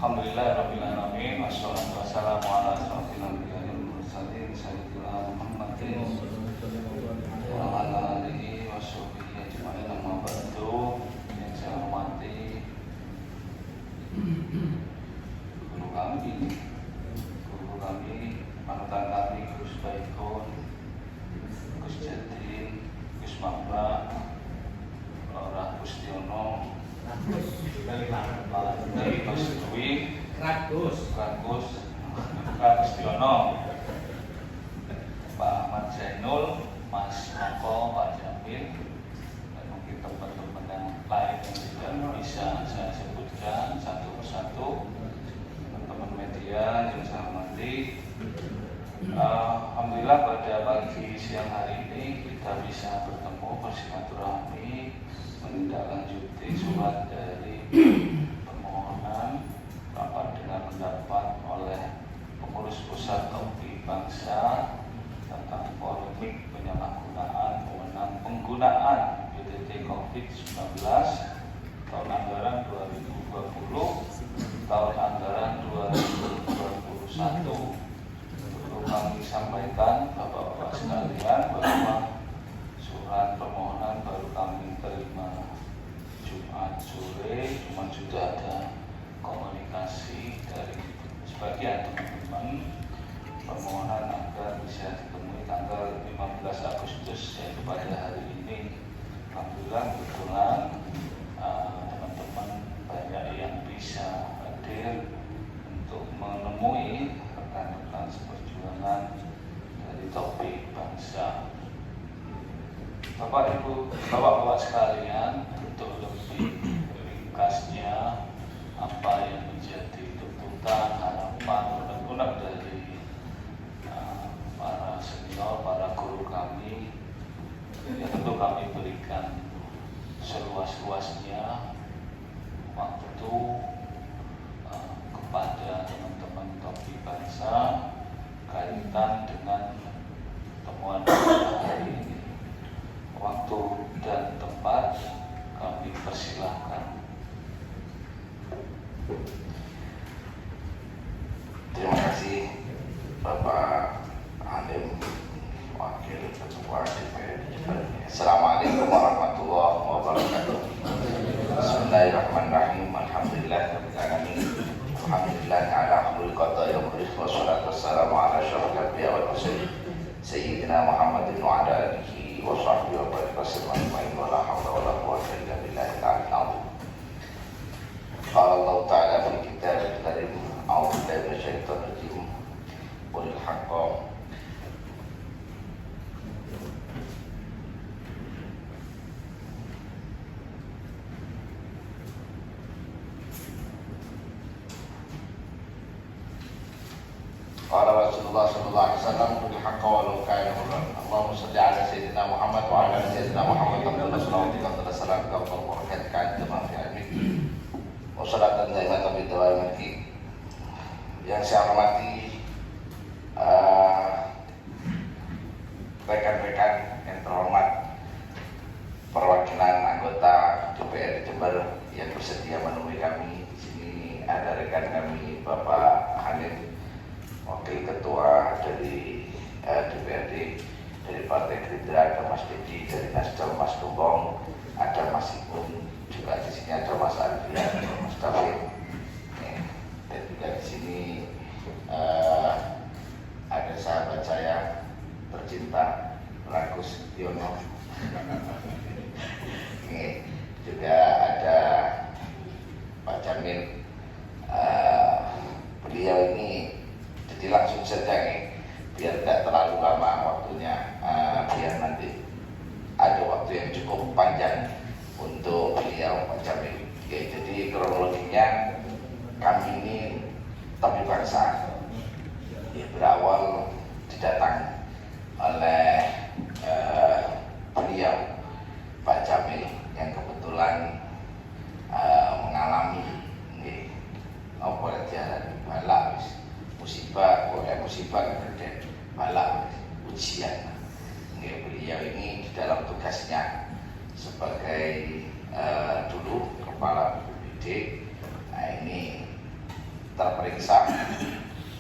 Alhamdulillah rabbil alamin wassalatu wassalamu ala asyrofil anbiya'i wal mursalin sayyidina Muhammadin wa ala alihi washabbihi ajma'in amma ba'du. Yang saya hormati guru kami, panutan kami, Gus Baikun, Gus Jadin, Gus Mabra, Lora Gustiono, Gus Dwi, Ragus Gustiono, Pak Ahmad Zainul, Mas Moko, Pak Jamil, dan mungkin teman-teman yang lain yang tidak bisa saya sebutkan satu persatu. Teman-teman media yang saya hormati, alhamdulillah pada pagi siang hari ini kita bisa bertemu bersilaturahmi menindaklanjuti surat dari permohonan rapat dengan pendapat oleh pengurus pusat Topi Bangsa tentang polemik penyalahgunaan wewenang penggunaan BDT COVID-19 tahun anggaran 2020 tahun anggaran 2021. Perlu kami sampaikan Bapak-bapak sekalian bahwa surat permohonan baru kami terima Jumat sore, cuma sudah ada komunikasi dari sebagian teman-teman permohonan agar bisa ditemui tanggal 15 Agustus, yaitu pada hari ini. Alhamdulillah kebetulan teman-teman banyak yang bisa hadir untuk menemui rekan-rekan seperjuangan dari Topi Bangsa. Bapak Ibu, Bapak-bapak sekalian, untuk lebih ringkasnya apa yang menjadi tuntutan, harapan, unek-unek dari para senior, para guru kami, yang tentu kami berikan seluas-luasnya waktu kepada teman-teman Topi Bangsa kaitan dengan temuan hari ini. Waktu dan tempat kami persilahkan. Terima kasih Bapak Halim, Wakil Ketua DPRD. Assalamualaikum warahmatullahi wabarakatuh. Bismillahirrahmanirrahim. Alhamdulillahirabbil alamin. Alhamdulillah ala hamdul qada ya murid wassalatu wassalamu ala asyrofil anbiya'i wal mursalin sayyidina Muhammadin wa ala alihi wa sahbihi wa barik wasallam wa la hawla wa la quwwata illa billahil aliyyil azim. Qala Allah ta'ala fil kitabil karim a'udzu billahi minasyaitonir rajim qul haqqa Qala Rasulullah sallallahu alaihi wasallam qul haqqa wa law kana murran. Allahumma shalli ala sayyidina Muhammad wa ala sayyidina Muhammad wa sallallahu alaihi wasallam. Yang saya hormati rekan-rekan yang terhormat, perwakilan anggota DPRD Jember yang bersedia menemui kami di sini. Ada rekan kami Bapak Halim, Wakil Ketua dari DPRD dari Partai Gerindra, ada Mas Dedi dari Nasdem, Mas Gembong, ada Mas Igun, juga di sini ada Mas Alfian, Mas David, dan juga di sini ada sahabat saya tercinta Ragus Tiono. Juga ada Pak Jamil. Beliau ini jadi langsung saja biar tidak terlalu lama waktunya, biar nanti ada waktu yang cukup panjang untuk beliau Pak Jamil. Jadi kronologinya kami ini Topi Bangsa berawal didatangi oleh beliau Pak Jamil yang kebetulan mengalami balak musibah kemudian balak ujian. Beliau ini di dalam tugasnya sebagai dulu kepala BPD. Nah, ini terperiksa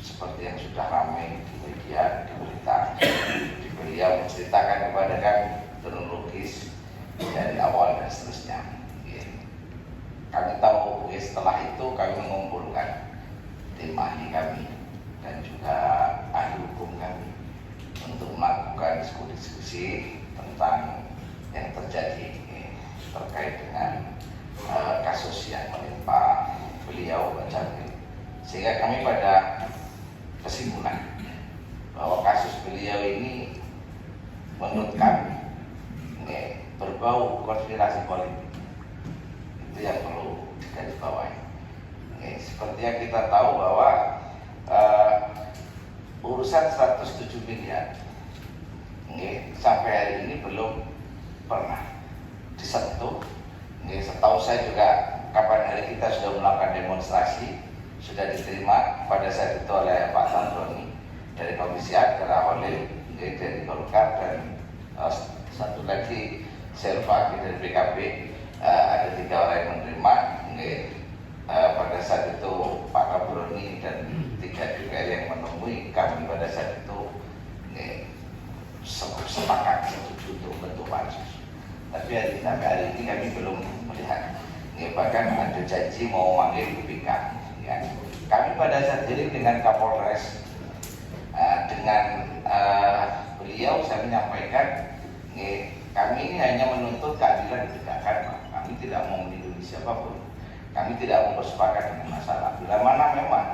seperti yang sudah ramai di media, di berita. Beliau menceritakan kepada kami kronologis dari awal dan seterusnya. Kami tahu setelah itu kami mengumpulkan tim ahli kami dan juga ahli hukum kami untuk melakukan diskusi tentang yang terjadi terkait dengan kasus yang menimpa beliau Pak Jamil, sehingga kami pada kesimpulan bahwa kasus beliau ini menurut kami berbau konspirasi politik. Itu yang perlu digarisbawahi. Seperti yang kita tahu bahwa urusan 107 miliar sampai hari ini belum pernah disentuh. Setahu saya juga kapan hari kita sudah melakukan demonstrasi, sudah diterima pada saat itu oleh Pak Sandroni dari Komisi Agara Holil dari Golkar, dan satu lagi Selva dari PKB. Ada 3 orang yang menerima. Pada saat itu Pak Kabroni dan 3 DPR yang menemui kami pada saat itu sepakat setuju untuk bentuk pansus. Tapi sampai hari ini kami belum melihat. Bahkan ada janji mau manggil BPK. Kami pada saat ini dengan Kapolres, dengan beliau saya menyampaikan, kami ini hanya menuntut keadilan ditegakkan. Kami tidak mau melindungi siapapun. Kami tidak mau bersepakat dengan masalah. Bila mana memang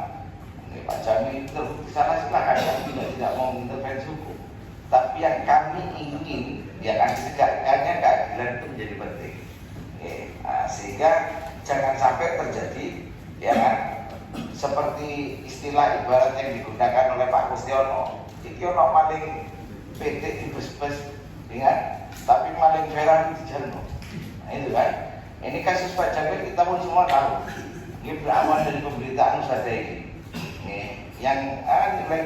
Pak Jamil terbukti salah, silahkan. Kami tidak mau intervensi hukum. Tapi yang kami ingin, yang ditegakkannya keadilan itu menjadi penting. Sehingga jangan sampai terjadi, ya kan, seperti istilah ibarat yang digunakan oleh Pak Kustiono. Iki ono maling PT di bus-bus, ingat, tapi maling Ferrari di jalan. Nah, itu kan. Ini kasus Pak Jamil kita pun semua tahu. Ini berawal dari pemberitaan Nusada ini. Yang nilai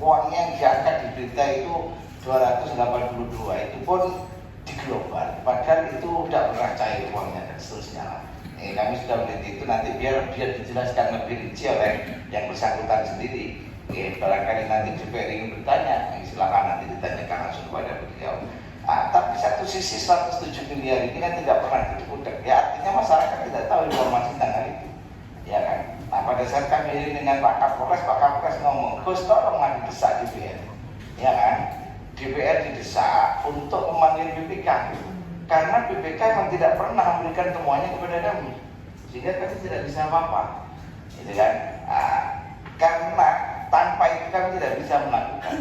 uangnya yang diangkat di berita itu 282, itu pun di global. Padahal itu udah pernah cair uangnya dan seterusnya. Kami sudah melihat itu, nanti biar dijelaskan lebih rinci oleh yang bersangkutan sendiri. Barangkali nanti DPR ingin bertanya, silakan nanti ditanyakan langsung kepada beliau. Tapi satu sisi 107 miliar ini kan tidak pernah dikutek. Ya, artinya masyarakat tidak tahu informasi tentang hal itu, ya kan. Nah, pada saat kami ini dengan Pak Kapolres ngomong, Gus tolong didesak DPR, ya kan. DPR didesak untuk memanggil BPK, karena BPK memang tidak pernah memberikan temuannya kepada kami, sehingga kami tidak bisa apa-apa, gitu kan. Karena tanpa itu kami tidak bisa melakukan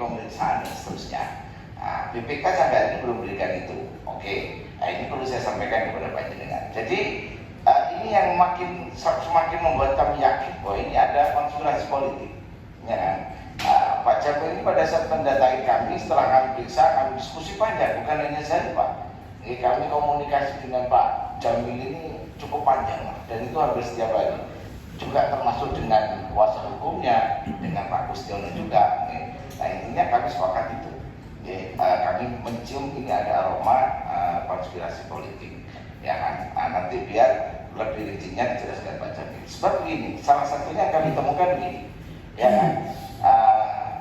pemeriksaan dan seterusnya. BPK sampai hari ini belum berikan itu. Oke, ini perlu saya sampaikan kepada Pak Jenengan. Jadi ini yang semakin membuat kami yakin bahwa ini ada konspirasi politik, ya kan. Pak Jamil ini pada saat mendatangi kami, setelah kami periksa, kami diskusi panjang, bukan hanya saya Pak. Kami komunikasi dengan Pak Jamil ini cukup panjang, dan itu hampir setiap hari. Juga termasuk dengan kuasa hukumnya, dengan Pak Kustiono juga. Nah, intinya kami sepakat itu. Kami mencium ini ada aroma konspirasi politik, ya kan. Nanti biar lebih rincinya dijelaskan Pak Jamil. Sebab begini, salah satunya kami temukan begini, ya kan.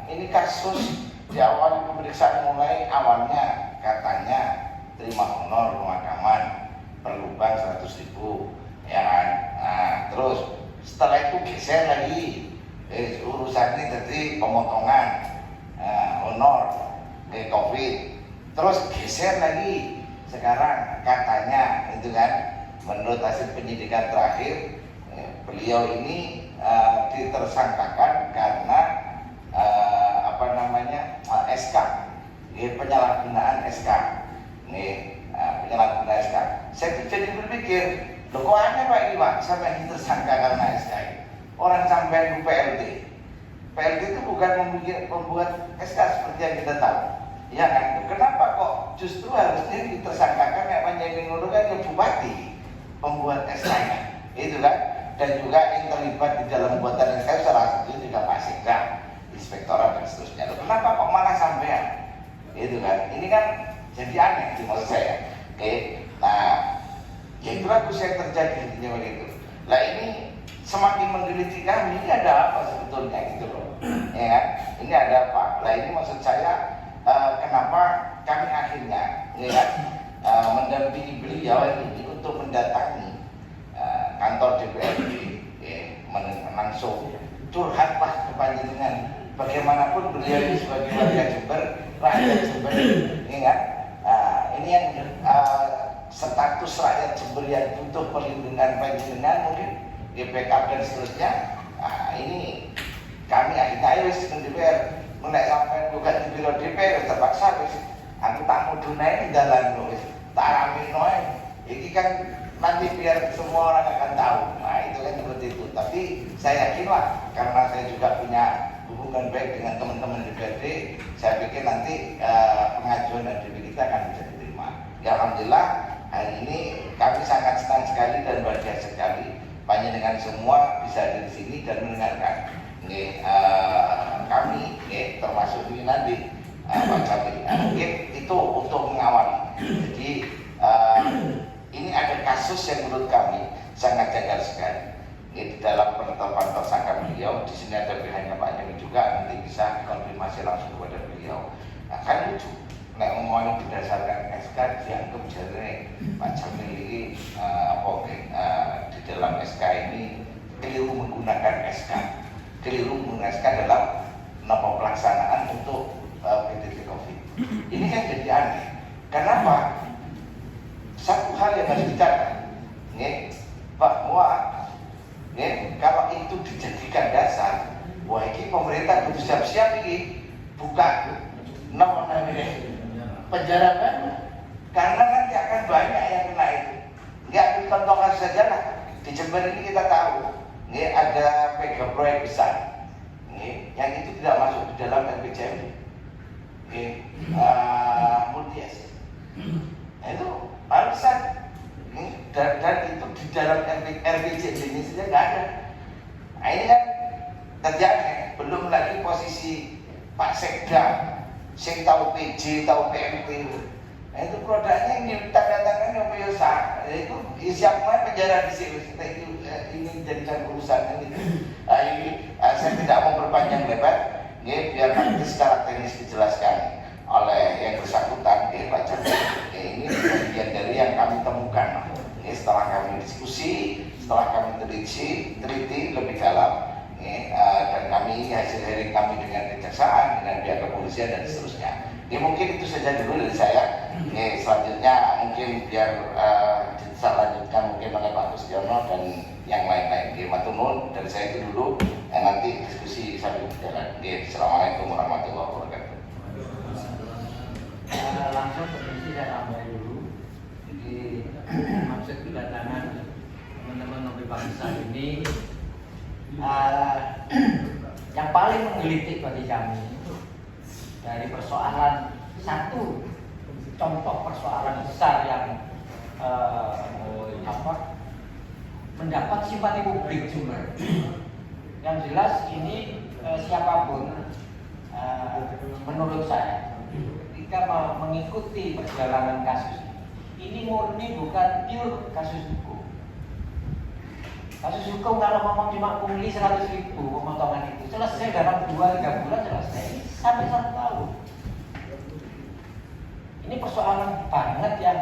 Ini kasus di awal pemeriksaan mulai awalnya katanya terima honor pemakaman perlu bank 100.000, ya kan. Terus setelah itu geser lagi, urusannya jadi pemotongan honor COVID, terus geser lagi sekarang katanya itu kan, menurut hasil penyidikan terakhir beliau ini ditersangkakan karena SK, penyalahgunaan SK, penyalahgunaan SK. Saya jadi berpikir, loh kok aneh Pak ini Pak, sampai tersangka karena SK. Orang sampai PLT itu bukan membuat SK seperti yang kita tahu, ya kan? Kenapa kok justru harusnya ditersangkakan yang menjadi kan bupati pembuat SK-nya, itu kan? Dan juga yang terlibat di dalam pembuatan SK salah satunya juga Pak Sekda, inspektorat dan seterusnya. Loh, kenapa kok malah sampean? Itu kan? Ini kan jadi aneh di maksud saya. Nah, ya itulah proses yang terjadi intinya begitu. Lah ini semakin menggelitik kami, ini ada apa sebetulnya gitu loh, ya kan? Ini ada apa? Lah ini maksud saya kenapa kami akhirnya, ya kan, mendampingi beliau ini untuk mendatangi kantor DPRD, langsung curhatlah ke panjenengan. Bagaimanapun beliau ini sebagai warga Jember, rakyat Jember, ya kan? Ini yang status rakyat Jember yang butuh perlindungan panjenengan mungkin GPK dan seterusnya. Ini kami akhirnya ayo dengan DPR mulai sampai bukan di biro DPR terpaksa wis aku tak mudune dalan wis tak ramino iki kan nanti biar semua orang akan tahu. Nah itu kan seperti itu. Tapi saya yakin lah karena saya juga punya hubungan baik dengan teman-teman DPRD, saya pikir nanti pengajuan dan DPR kita akan bisa diterima. Ya alhamdulillah hari ini kami sangat senang sekali dan bahagia sekali panjenengan semua bisa ada di sini dan mendengarkan kami termasuk ini nanti Pak Jamil. Mungkin itu untuk mengawali. Jadi ini ada kasus yang menurut kami sangat janggal sekali. Di dalam penetapan tersangka beliau, di sini ada pihaknya Pak Jamil juga, nanti bisa konfirmasi langsung kepada beliau. Nah, kan lucu, nek ngomongin berdasarkan SK dianggap jadi Pak Jamil ini di dalam SK ini keliru menggunakan SK, keliru menggunakan SK dalam pelaksanaan untuk PDT COVID. Ini kan jadi aneh. Kenapa? Satu hal yang harus dicatat, bahwa kalau itu dijadikan dasar, wah ini pemerintah butuh siap-siap ini buka penjara baru, karena nanti akan banyak yang kena itu. Nggak dicontohkan saja lah di Jember ini kita tahu, ada mega proyek besar, yang itu tidak masuk di dalam RPJMD, multi-S. Nah, itu alasan. Dan itu di dalam RPJMD ini saja nggak ada. Nah, ini kan terjadi. Belum lagi posisi Pak Sekda, sing tahu PJ, tahu PMT. Nah, itu produknya ini tanda tangan yang biasa. Itu siapa penjara di sini. Ini jadikan urusan ini. Saya tidak mau berpanjang lebar. Biar nanti secara teknis dijelaskan oleh yang bersangkutan, Pak Jamil. Ini bagian dari yang kami temukan. Setelah kami diskusi, setelah kami teliti lebih dalam, dan kami hasil hearing kami dengan kejaksaan, dengan pihak kepolisian dan seterusnya. Mungkin itu saja dulu dari saya. Selanjutnya mungkin biar dilanjutkan mungkin oleh Pak Kustiono dan yang lain-lain. Matur nuwun dari saya itu dulu. Nanti diskusi sambil berjalan. Assalamualaikum warahmatullahi wabarakatuh. Langsung permisi saya tambah dulu. Jadi maksud kedatangan teman-teman Nopi Bangsa ini yang paling menggelitik bagi kami dari persoalan satu contoh persoalan besar yang mendapat simpati publik Jember. Yang jelas ini siapapun menurut saya ketika mengikuti perjalanan kasus ini murni bukan pure kasus hukum. Kasus hukum kalau ngomong cuma pungli 100.000 pemotongan itu selesai dalam 2-3 bulan selesai sampai 1 tahun. Ini persoalan banget yang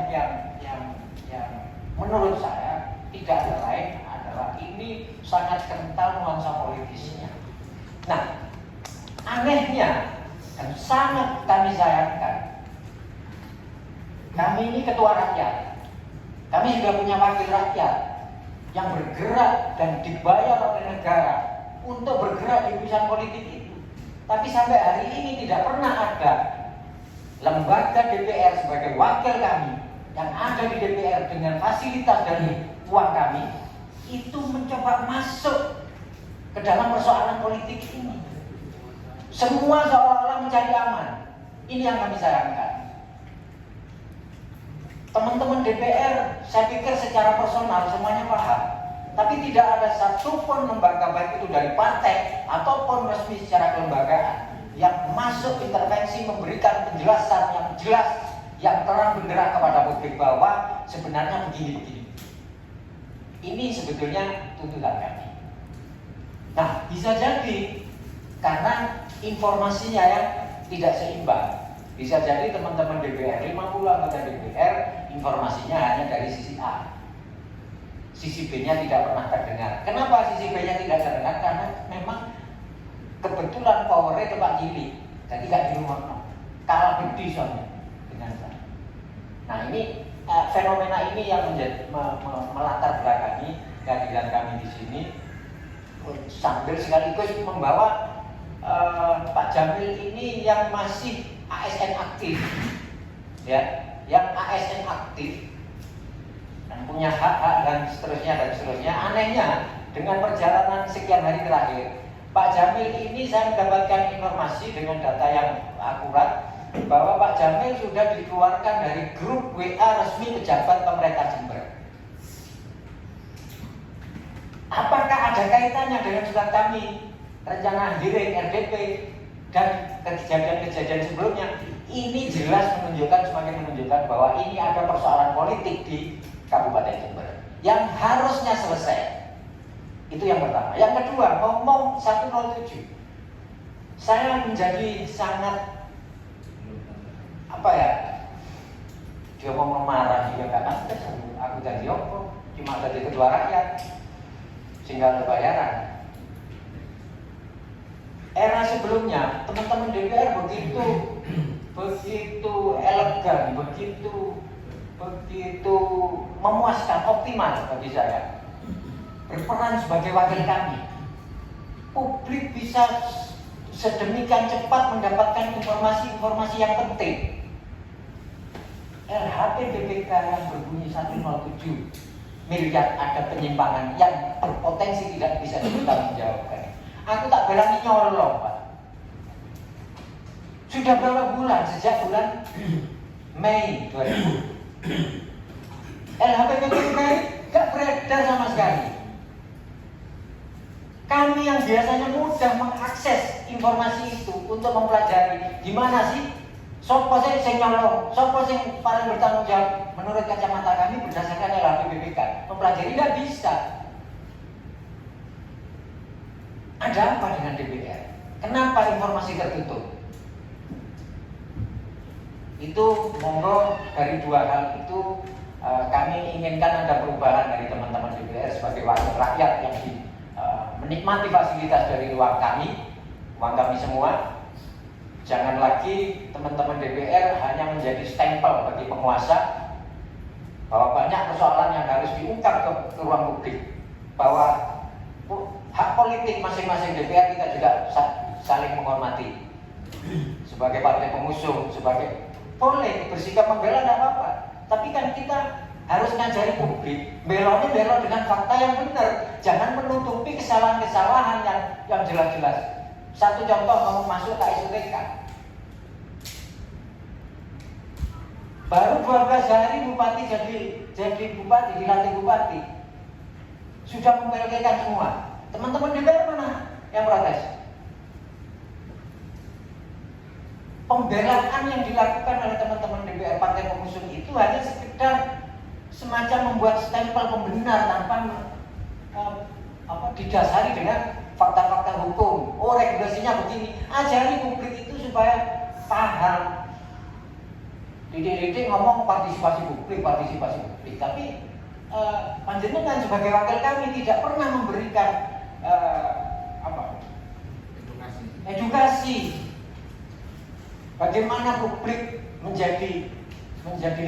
menurut saya tidak ada lain adalah ini sangat kental nuansa politisnya. Nah, anehnya dan sangat kami sayangkan, kami ini ketua rakyat, kami juga punya wakil rakyat yang bergerak dan dibayar oleh negara untuk bergerak di urusan politik itu. Tapi sampai hari ini tidak pernah ada lembaga DPR sebagai wakil kami yang ada di DPR dengan fasilitas dari uang kami itu mencoba masuk ke dalam persoalan politik ini. Semua seolah-olah mencari aman. Ini yang kami sayangkan. Teman-teman DPR, saya pikir secara personal semuanya paham. Tapi tidak ada satupun lembaga baik itu dari partai ataupun resmi secara kelembagaan yang masuk intervensi memberikan penjelasan yang jelas, yang terang benderang kepada publik bahwa sebenarnya begini-begini. Ini sebetulnya tuntutan kami. Nah, bisa jadi karena informasinya yang tidak seimbang. Bisa jadi teman-teman DPR, 50 anggota DPR, informasinya hanya dari sisi A. Sisi B-nya tidak pernah terdengar. Kenapa sisi B-nya tidak terdengar? Karena memang kebetulan powernya tempat cilik. Jadi gak di rumah, kalah gede soalnya dengan saya. Nah ini fenomena ini yang menjadi melatar belakangi kehadiran kami di sini, sambil sekaligus membawa Pak Jamil ini yang masih ASN aktif, ya, yang ASN aktif dan punya hak-hak dan seterusnya. Anehnya dengan perjalanan sekian hari terakhir, Pak Jamil ini saya mendapatkan informasi dengan data yang akurat bahwa Pak Jamil sudah dikeluarkan dari grup WA resmi pejabat pemerintah Jember. Apakah ada kaitannya dengan surat kami, rencana hearing RDP dan kejadian-kejadian sebelumnya? Ini jelas semakin menunjukkan bahwa ini ada persoalan politik di Kabupaten Jember yang harusnya selesai. Itu yang pertama. Yang kedua, ngomong 107. Saya menjadi sangat dia mau marah juga kan, aku jadi apa? Cuma jadi ketua rakyat, sehingga bayaran. Era sebelumnya teman-teman DPR begitu elegan, begitu memuaskan, optimal bagi saya, berperan sebagai wakil kami. Publik bisa sedemikian cepat mendapatkan informasi-informasi yang penting. LHP BPK yang berbunyi 107 miliar ada penyimpangan yang berpotensi tidak bisa dipertanggungjawabkan. Aku tak berani nyolong, Pak. Sudah berapa bulan? Sejak bulan Mei 2000 LHP BPK gak beredar sama sekali. Kami yang biasanya mudah mengakses informasi itu untuk mempelajari gimana sih sopo sing nyolong, sopo sing paling bertanggung jawab menurut kacamata kami berdasarkan LHP BPK. Mempelajari tidak bisa. Ada apa dengan DPR? Kenapa informasi tertutup? Itu monggo dari dua hal itu kami inginkan ada perubahan dari teman-teman DPR sebagai wakil rakyat yang menikmati fasilitas dari uang kami semua. Jangan lagi teman-teman DPR hanya menjadi stempel bagi penguasa, bahwa banyak persoalan yang harus diungkap ke ruang publik, bahwa hak politik masing-masing DPR kita juga saling menghormati sebagai partai pengusung, sebagai boleh bersikap membela tidak apa-apa, tapi kan kita harus ngajari publik beloknya belok dengan fakta yang benar, jangan menutupi kesalahan-kesalahan yang jelas-jelas. Satu contoh, mau masuk KSUTK, baru 12 hari bupati jadi bupati, dilantik bupati, sudah memperkirakan semua. Teman-teman DPR mana yang protes? Pembelaan yang dilakukan oleh teman-teman DPR partai pengusung itu hanya sekedar semacam membuat stempel pembenar tanpa didasari dengan fakta-fakta hukum. Oh, regulasinya begini. Ajari publik itu supaya paham. Didik-didik ngomong partisipasi publik. Tapi panjenengan sebagai wakil kami tidak pernah memberikan edukasi. Bagaimana publik menjadi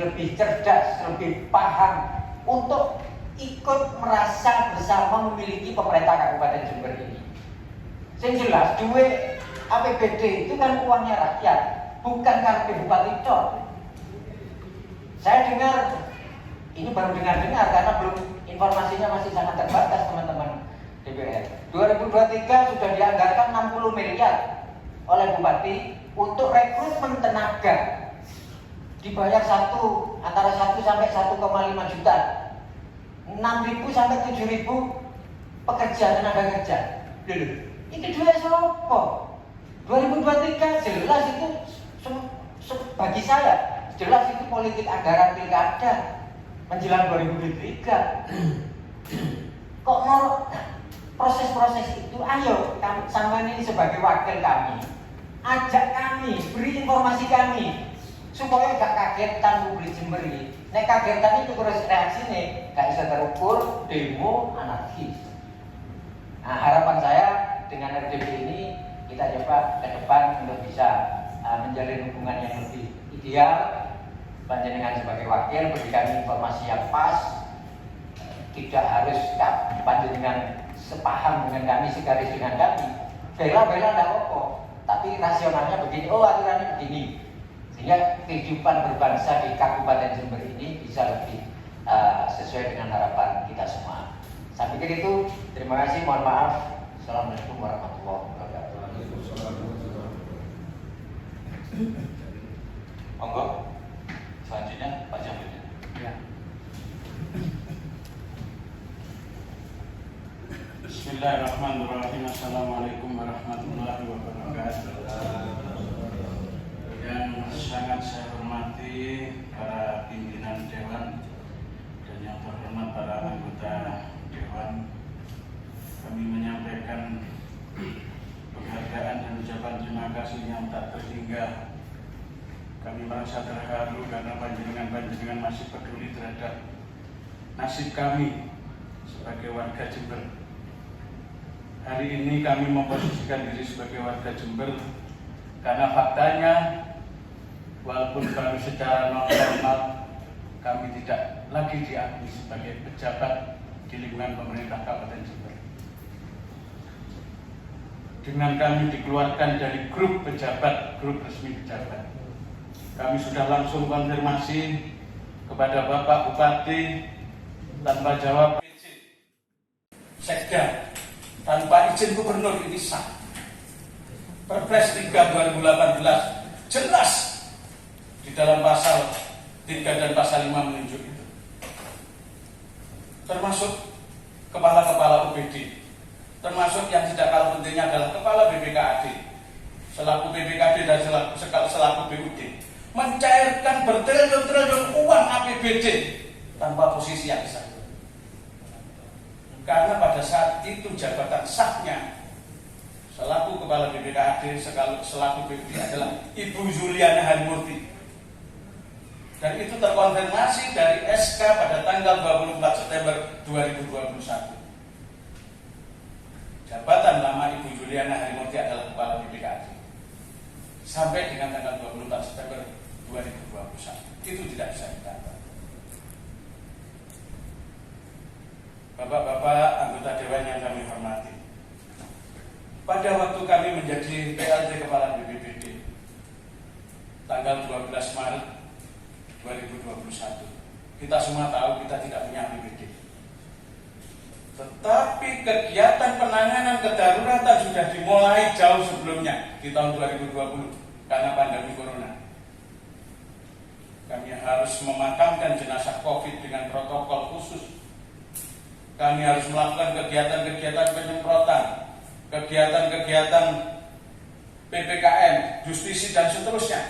lebih cerdas, lebih paham untuk ikut merasa bersama memiliki pemerintah Kabupaten Jember ini. Yang jelas, duit APBD itu kan uangnya rakyat, bukan karena bupati tok. Saya dengar, ini baru dengar karena belum, informasinya masih sangat terbatas teman-teman DPR. 2023 sudah dianggarkan 60 miliar oleh bupati untuk rekrutmen tenaga, dibayar antara 1 sampai 1,5 juta, 6.000 sampai 7.000 pekerja, tenaga kerja. Itu duit sopo? 2023 jelas itu bagi saya jelas itu politik anggaran pilkada menjelang 2023. Kok mau proses-proses itu, ayo sama ini sebagai wakil kami, ajak kami, beri informasi kami supaya gak kagetan publik Jember ini. Nek kagetan itu terus reaksinya gak bisa terukur, demo anarkis. Nah, harapan saya dengan RDP ini kita coba ke depan untuk bisa menjalin hubungan yang lebih ideal. Panjenengan sebagai wakil beri kami informasi yang pas, tidak harus panjenengan sepaham dengan kami, segaris dengan kami. Bela-bela tidak apa-apa, tapi rasionalnya begini, oh aturannya begini, sehingga kehidupan berbangsa di Kabupaten Jember ini bisa lebih sesuai dengan harapan kita semua. Saya pikir itu. Terima kasih, mohon maaf. Assalamualaikum warahmatullahi wabarakatuh. Monggo. Selanjutnya Pak Jamil. Ya. Bismillahirrahmanirrahim. Assalamualaikum warahmatullahi wabarakatuh. Yang sangat saya hormati para pimpinan Dewan dan yang terhormat para anggota Dewan, kami menyampaikan penghargaan dan ucapan terima kasih yang tak terhingga. Kami merasa terharu karena panjenengan masih peduli terhadap nasib kami sebagai warga Jember. Hari ini kami memposisikan diri sebagai warga Jember karena faktanya walaupun baru secara normal kami tidak lagi diakui sebagai pejabat di lingkungan pemerintah Kabupaten Jember. Dengan kami dikeluarkan dari grup pejabat, grup resmi pejabat, kami sudah langsung konfirmasi kepada Bapak Bupati tanpa jawab izin Sekda, tanpa izin Gubernur, ini sah. Perpres 3 2018 jelas di dalam pasal 3 dan pasal 5 menunjuk itu. Termasuk kepala-kepala UPD, termasuk yang tidak kalah pentingnya adalah kepala BPKAD, selaku BPKD dan selaku BUD, mencairkan bertriliun-triliun uang APBD tanpa posisi yang sah. Karena pada saat itu jabatan sahnya selaku kepala BPKAD, selaku BUD adalah Ibu Juliana Harimurti. Dan itu terkonfirmasi dari SK pada tanggal 24 September 2021. Jabatan lama Ibu Juliana Harimurti adalah kepala BPKAD sampai dengan tanggal 24 September 2021. Itu tidak bisa ditambah. Bapak-bapak anggota Dewan yang kami hormati, pada waktu kami menjadi PLT Kepala BPBD tanggal 12 Maret 2021, kita semua tahu kita tidak punya APBD. Tetapi kegiatan penanganan kedaruratan sudah dimulai jauh sebelumnya di tahun 2020 karena pandemi Corona. Kami harus memakamkan jenazah COVID dengan protokol khusus. Kami harus melakukan kegiatan-kegiatan penyemprotan, kegiatan-kegiatan PPKM, justisi dan seterusnya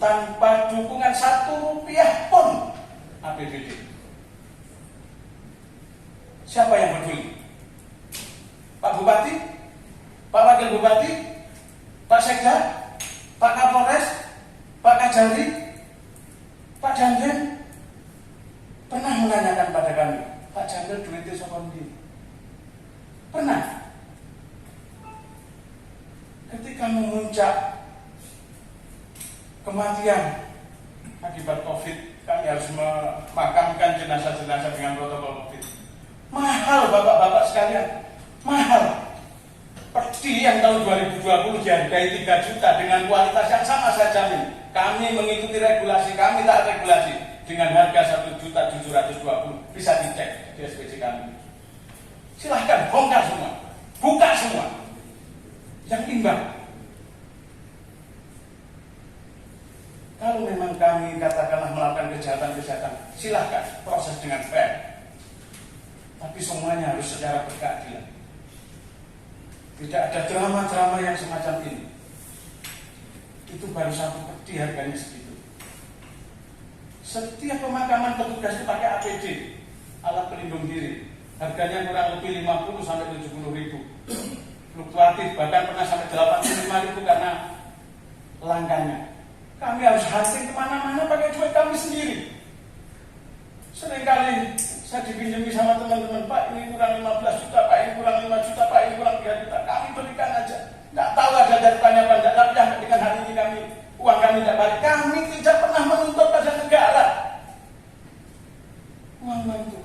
tanpa dukungan 1 rupiah pun APBD. Siapa yang peduli? Pak Bupati, Pak Wakil Bupati, Pak Sekda, Pak Kapolres, Pak Kajari, Pak Danjen pernah menanyakan pada kami, Pak Jandel duitnya sokondi? Pernah? Ketika memuncak kematian akibat COVID, kami harus memakamkan jenazah-jenazah dengan protokol COVID. Mahal bapak-bapak sekalian, mahal. Peti yang tahun 2020 dihargai 3 juta dengan kualitas yang sama, saya jamin. Kami mengikuti regulasi, kami tak regulasi dengan harga 1.720.000, bisa dicek di SPC kami. Silahkan bongkar semua, buka semua yang imbang. Kalau memang kami katakanlah melakukan kejahatan-kejahatan, silahkan proses dengan fair. Tapi semuanya harus secara berkeadilan. Tidak ada drama-drama yang semacam ini. Itu baru 1 peti harganya segitu. Setiap pemakaman petugas itu pakai APD, alat pelindung diri. Harganya kurang lebih 50 sampai 70 ribu. Fluktuatif, bahkan pernah sampai 85 ribu karena langkanya. Kami harus hunting kemana-mana pakai duit kami sendiri. Seringkali saya dipinjami sama teman-teman, Pak ini kurang 15 juta, Pak ini kurang 5 juta, Pak ini kurang 3 juta. Kami berikan aja. Nggak tahu ada jawabannya apa enggak, tapi yang dengan hari ini uang kami tidak balik. Kami tidak pernah menuntut pada negara uang itu.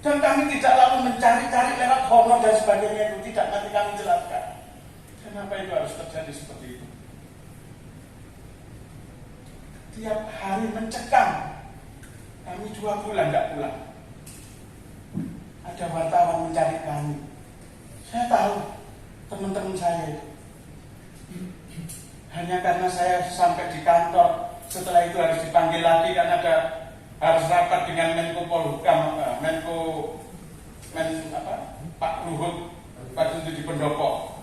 Dan kami tidak lalu mencari-cari lewat honor dan sebagainya itu. Tidak, nanti kami jelaskan kenapa itu harus terjadi seperti itu. Tiap hari mencekam. Kami 2 bulan tidak pulang. Ada wartawan mencari kami. Saya tahu teman-teman saya itu. Hanya karena saya sampai di kantor, setelah itu harus dipanggil lagi karena harus rapat dengan Menko Polhukam, Pak Luhut waktu itu di Pendopo.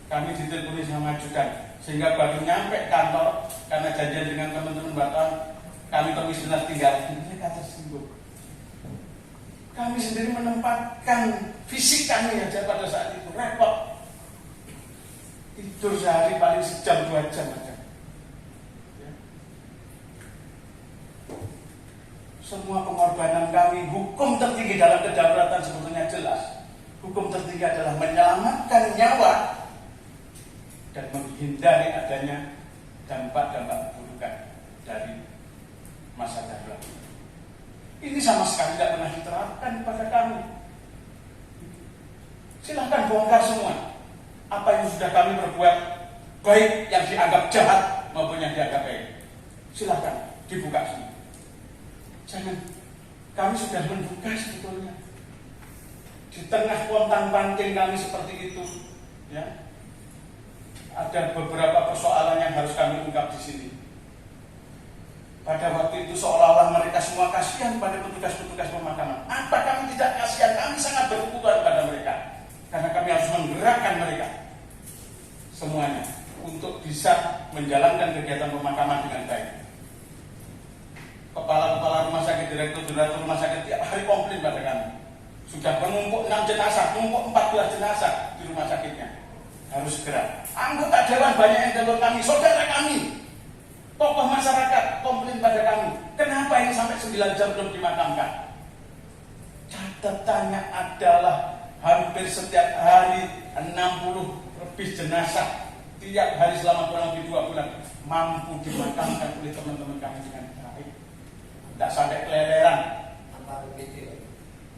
Kami diteleponi sama ajudan, sehingga baru nyampe kantor karena janjian dengan teman-teman wartawan. Kami permisi tinggal, mereka tersinggung. Kami sendiri menempatkan fisik kami aja pada saat itu repot. Tidur sehari paling sejam 2 jam aja. Ya. Semua pengorbanan kami, hukum tertinggi dalam kedaruratan sebetulnya jelas. Hukum tertinggi adalah menyelamatkan nyawa dan menghindari adanya dampak-dampak keburukan dari masa darurat. Ini sama sekali tidak pernah diterapkan kepada kami. Silahkan bongkar semua apa yang sudah kami berbuat, baik yang dianggap jahat maupun yang dianggap baik. Silahkan dibuka semua. Jangan, kami sudah membuka sebetulnya. Di tengah pontang-panting kami seperti itu, ya, ada beberapa persoalan yang harus kami ungkap di sini. Pada waktu itu seolah-olah mereka semua kasihan pada petugas-petugas pemakaman. Apa kami tidak kasihan? Kami sangat berkebutuhan pada mereka. Karena kami harus menggerakkan mereka semuanya untuk bisa menjalankan kegiatan pemakaman dengan baik. Kepala-kepala rumah sakit, direktur-direktur rumah sakit tiap hari komplain pada kami. Sudah menumpuk 6 jenazah, menumpuk 14 jenazah di rumah sakitnya. Harus segera. Anggota dewan banyak yang telepon kami, saudara kami, tokoh masyarakat komplain pada kami. Kenapa ini sampai 9 jam belum dimakamkan? Catatannya adalah hampir setiap hari 60 lebih jenazah tiap hari selama kurang lebih 2 bulan mampu dimakamkan oleh teman-teman kami dengan baik. Tidak sampai keleleran.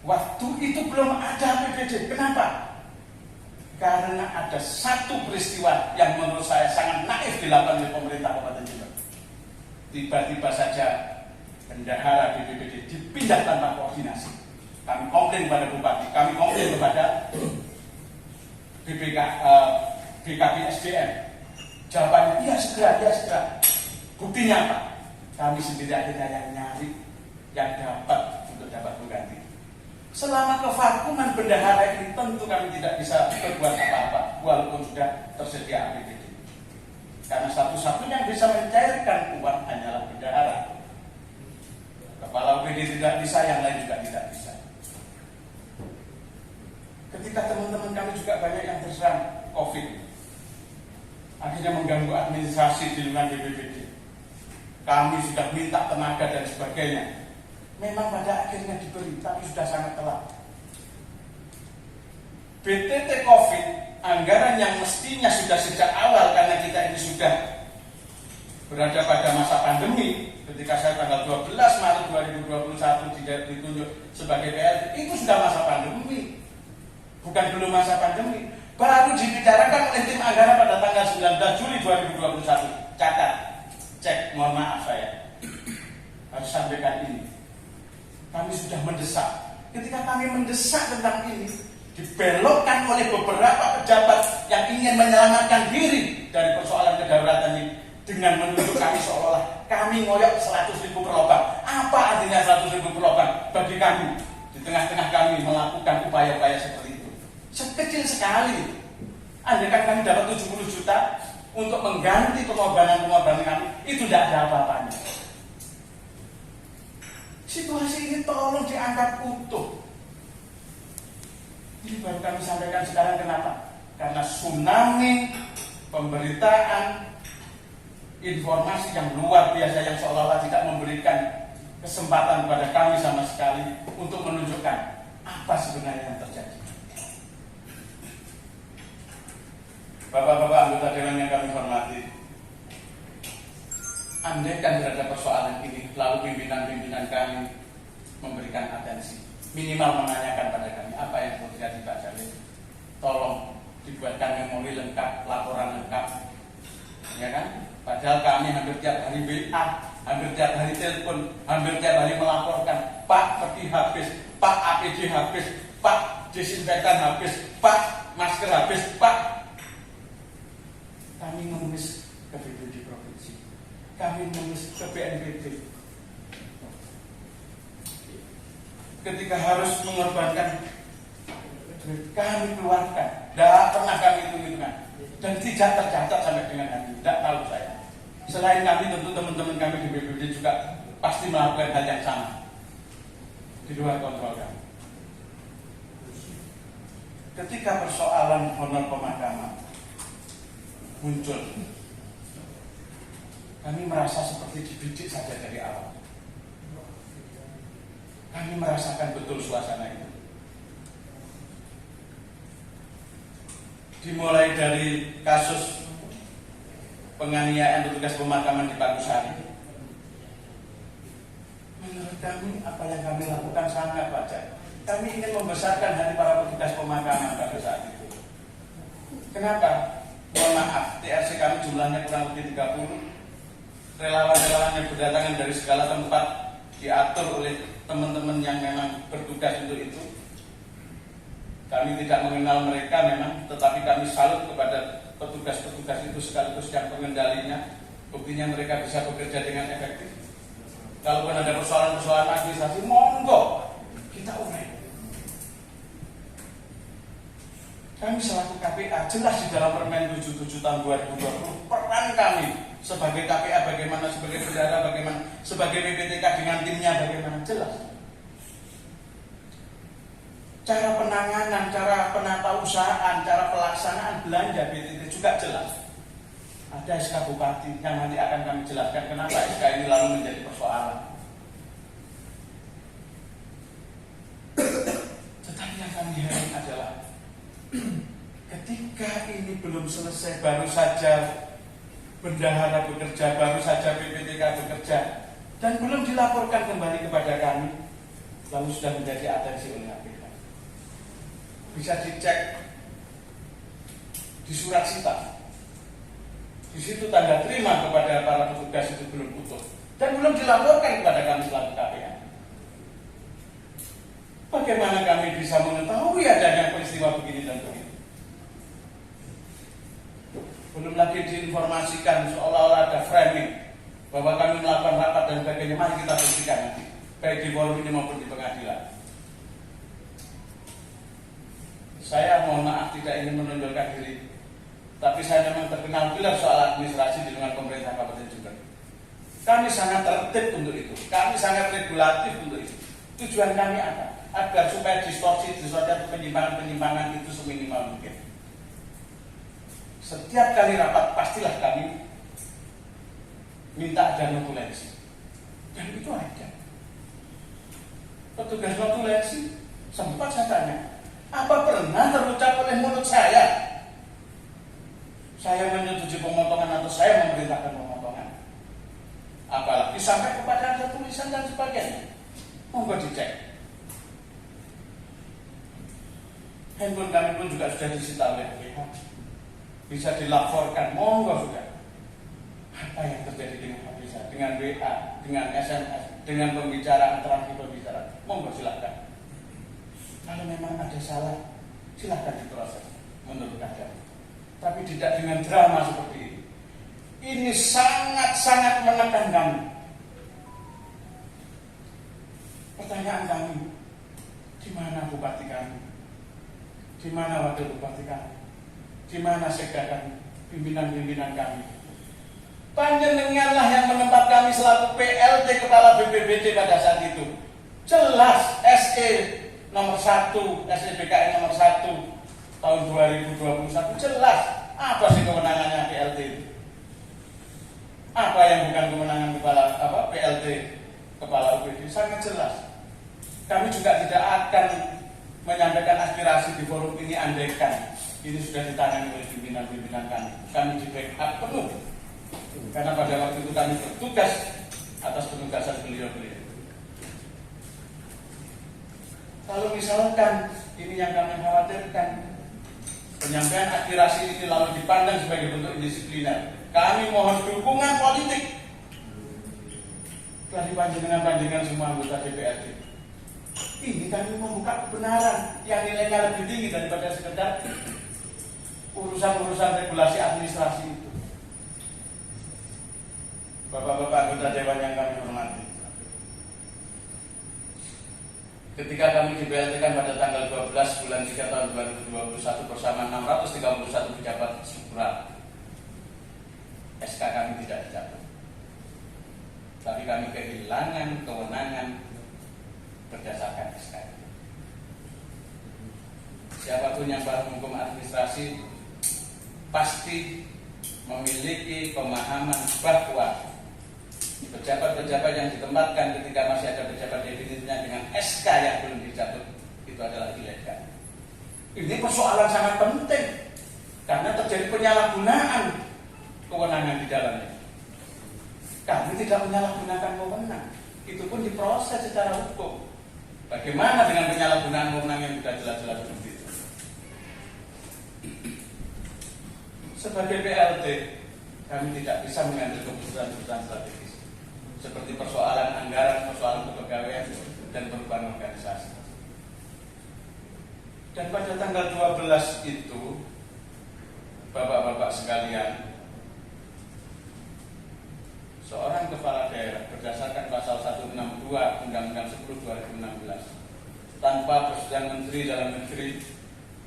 Waktu itu belum ada APBD. Kenapa? Karena ada satu peristiwa yang menurut saya sangat naif dilakukan oleh pemerintah Kabupaten Jember. Tiba-tiba saja bendahara BPBD dipindah tanpa koordinasi. Kami komplain kepada Bupati, kami komplain kepada BKP SDM. Jawabannya, iya segera. Buktinya apa? Kami sendiri akhirnya yang nyari, yang dapat untuk dapat mengganti. Selama kevakuman bendahara ini tentu kami tidak bisa berbuat apa-apa, walaupun sudah tersedia APBD. Karena satu-satunya yang bisa mencairkan uang hanyalah bendahara. Kepala UPD tidak bisa, yang lain juga tidak bisa. Ketika teman-teman kami juga banyak yang terserang COVID, akhirnya mengganggu administrasi di lingkungan BPBD. Kami sudah minta tenaga dan sebagainya. Memang pada akhirnya diberi, tapi sudah sangat telat. BTT COVID, anggaran yang mestinya sudah sejak awal karena kita ini sudah berada pada masa pandemi. Ketika saya tanggal 12 Maret 2021 tidak ditunjuk sebagai PLT, itu sudah masa pandemi. Bukan belum masa pandemi. Baru dibicarakan oleh tim anggaran pada tanggal 19 Juli 2021. Catat, cek, mohon maaf saya harus sampaikan ini. Kami sudah mendesak. Ketika kami mendesak tentang ini, dibelokkan oleh beberapa pejabat yang ingin menyelamatkan diri dari persoalan kedaruratan ini dengan menunjuk kami seolah-olah kami ngoyok 100.000 per lubang. Apa artinya 100.000 per lubang bagi kami di tengah-tengah kami melakukan upaya-upaya seperti itu? Sekecil sekali. Andaikan kami dapat 70 juta untuk mengganti pengorbanan kami, itu tidak ada apa-apanya. Situasi ini tolong diangkat utuh. baru kami sampaikan sekarang. Kenapa? Karena tsunami pemberitaan informasi yang luar biasa yang seolah-olah tidak memberikan kesempatan kepada kami sama sekali untuk menunjukkan apa sebenarnya yang terjadi. Bapak-bapak anggota dewan yang kami hormati, andaikan berada persoalan ini, lalu pimpinan-pimpinan kami memberikan atensi, minimal menanyakan pada kami apa yang perlu terjadi Pak Jalil, tolong dibuatkan memori lengkap, laporan lengkap, ya kan? Padahal kami hampir tiap hari WA, hampir tiap hari telepon, hampir tiap hari melaporkan, Pak peti habis, Pak APD habis, Pak desinfektan habis, Pak masker habis, Pak. Kami menulis ke BPD Provinsi, kami menulis ke BNPB. Ketika harus mengorbankan duit, kami keluarkan, tidak pernah kami hitung-hitungan, dan tidak tercatat sampai dengan hari ini. Tidak tahu saya. Selain kami, tentu teman-teman kami di BPD juga pasti melakukan hal yang sama di luar kontrol kami. Ketika persoalan honor pemakaman muncul, kami merasa seperti dibidik saja dari awal. Kami merasakan betul suasana itu. Dimulai dari kasus penganiayaan petugas pemakaman di Pagusari. Menurut kami, apa yang kami lakukan sangat wajar. Kami ingin membesarkan hati para petugas pemakaman pada saat itu. Kenapa? Mohon maaf, TRC kami jumlahnya kurang lebih 30. Relawan-relawan yang berdatangan dari segala tempat diatur oleh teman-teman yang memang bertugas untuk itu. Kami tidak mengenal mereka memang, tetapi kami salut kepada petugas-petugas itu sekaligus yang pengendalinya. Buktinya mereka bisa bekerja dengan efektif. Kalaupun ada persoalan-persoalan administrasi, monggo kita urai. Kami selaku KPA jelas di dalam Permen 77 tahun 2020 peran kami sebagai KPA bagaimana, sebagai bendahara bagaimana, sebagai PPTK dengan timnya bagaimana, jelas. Cara penanganan, cara penatausahaan, cara pelaksanaan belanja BTT juga jelas. Ada SK Bupati yang nanti akan kami jelaskan kenapa SK ini lalu menjadi persoalan. Tetapi yang kami heran adalah ketika ini belum selesai, baru saja bendahara bekerja, baru saja PPTK bekerja, dan belum dilaporkan kembali kepada kami, lalu sudah menjadi atensi oleh APK. Bisa dicek di surat sita. Di situ tanda terima kepada para petugas itu belum utuh dan belum dilaporkan kepada kami selaku KPA. Bagaimana kami bisa mengetahui adanya peristiwa begini dan begitu? Belum lagi diinformasikan seolah-olah ada framing bahwa kami melakukan rapat dan sebagainya. Mari kita buktikan nanti, baik di forum ini maupun di pengadilan. Saya mohon maaf tidak ingin menonjolkan diri, tapi saya memang terkenal pilar soal administrasi di lingkungan pemerintah Kabupaten Jember. Kami sangat tertib untuk itu, kami sangat regulatif untuk itu. Tujuan kami apa? Agar supaya distorsi atau penyimpangan-penyimpangan itu seminimal mungkin. Setiap kali rapat pastilah kami minta ada notulensi, dan itu ada. Petugas notulensi sempat saya tanya, apa pernah terucap oleh mulut saya menyetujui pemotongan atau saya memerintahkan pemotongan? Apalagi sampai kepada ada tulisan dan sebagainya. Monggo dicek. Handphone kami pun juga sudah disita oleh pihak. Bisa dilaporkan, monggo sudah. Apa yang terjadi dengan HP, dengan WA, dengan SMS, dengan pembicaraan terakhir pembicaraan, monggo silakan. Kalau memang ada salah, silakan diproses menurut keadaan. Tapi tidak dengan drama seperti ini. Ini sangat-sangat menekan kami. Pertanyaan kami, di mana bupati kami? Di mana wakil bupati kami? Di mana sekda kami? Pimpinan-pimpinan kami? Panjenenganlah yang menempat kami selaku PLT Kepala BPBD pada saat itu. Jelas SE nomor 1, SEBKN nomor 1 tahun 2021 jelas apa sih kewenangannya PLT itu. Apa yang bukan kewenangan PLT kepala UPD, sangat jelas. Kami juga tidak akan menyampaikan aspirasi di forum ini andaikan ini sudah ditangani oleh pimpinan-pimpinan kami. Kami di backup penuh karena pada waktu itu kami bertugas atas penugasan beliau-beliau. Kalau misalkan ini yang kami khawatirkan, penyampaian aspirasi ini lalu dipandang sebagai bentuk indisipliner, kami mohon dukungan politik dari panjenengan semua anggota DPRD. Ini kami membuka kebenaran yang nilainya lebih tinggi daripada sekedar urusan-urusan regulasi administrasi itu. Bapak-bapak anggota Dewan yang kami hormati, ketika kami dibeltikan pada tanggal 12 bulan 3 tahun 2021 bersama 631 pejabat struktural, SK kami tidak dicabut, tapi kami kehilangan kewenangan berdasarkan SK. Siapapun yang paham hukum administrasi pasti memiliki pemahaman bahwa pejabat-pejabat yang ditempatkan ketika masih ada pejabat definitifnya dengan SK yang belum dicabut itu adalah ilegal. Ini persoalan sangat penting karena terjadi penyalahgunaan kewenangan di dalamnya. Kami tidak menyalahgunakan wewenang, itu pun diproses secara hukum. Bagaimana dengan penyalahgunaan wewenang yang sudah jelas-jelas seperti itu? Sebagai PLT, kami tidak bisa mengambil keputusan-keputusan strategis seperti persoalan anggaran, persoalan kepegawaian, dan perubahan organisasi. Dan pada tanggal 12 itu, bapak-bapak sekalian, seorang kepala daerah berdasarkan pasal 162 Undang-Undang 10 2016 tanpa persetujuan Menteri Dalam Negeri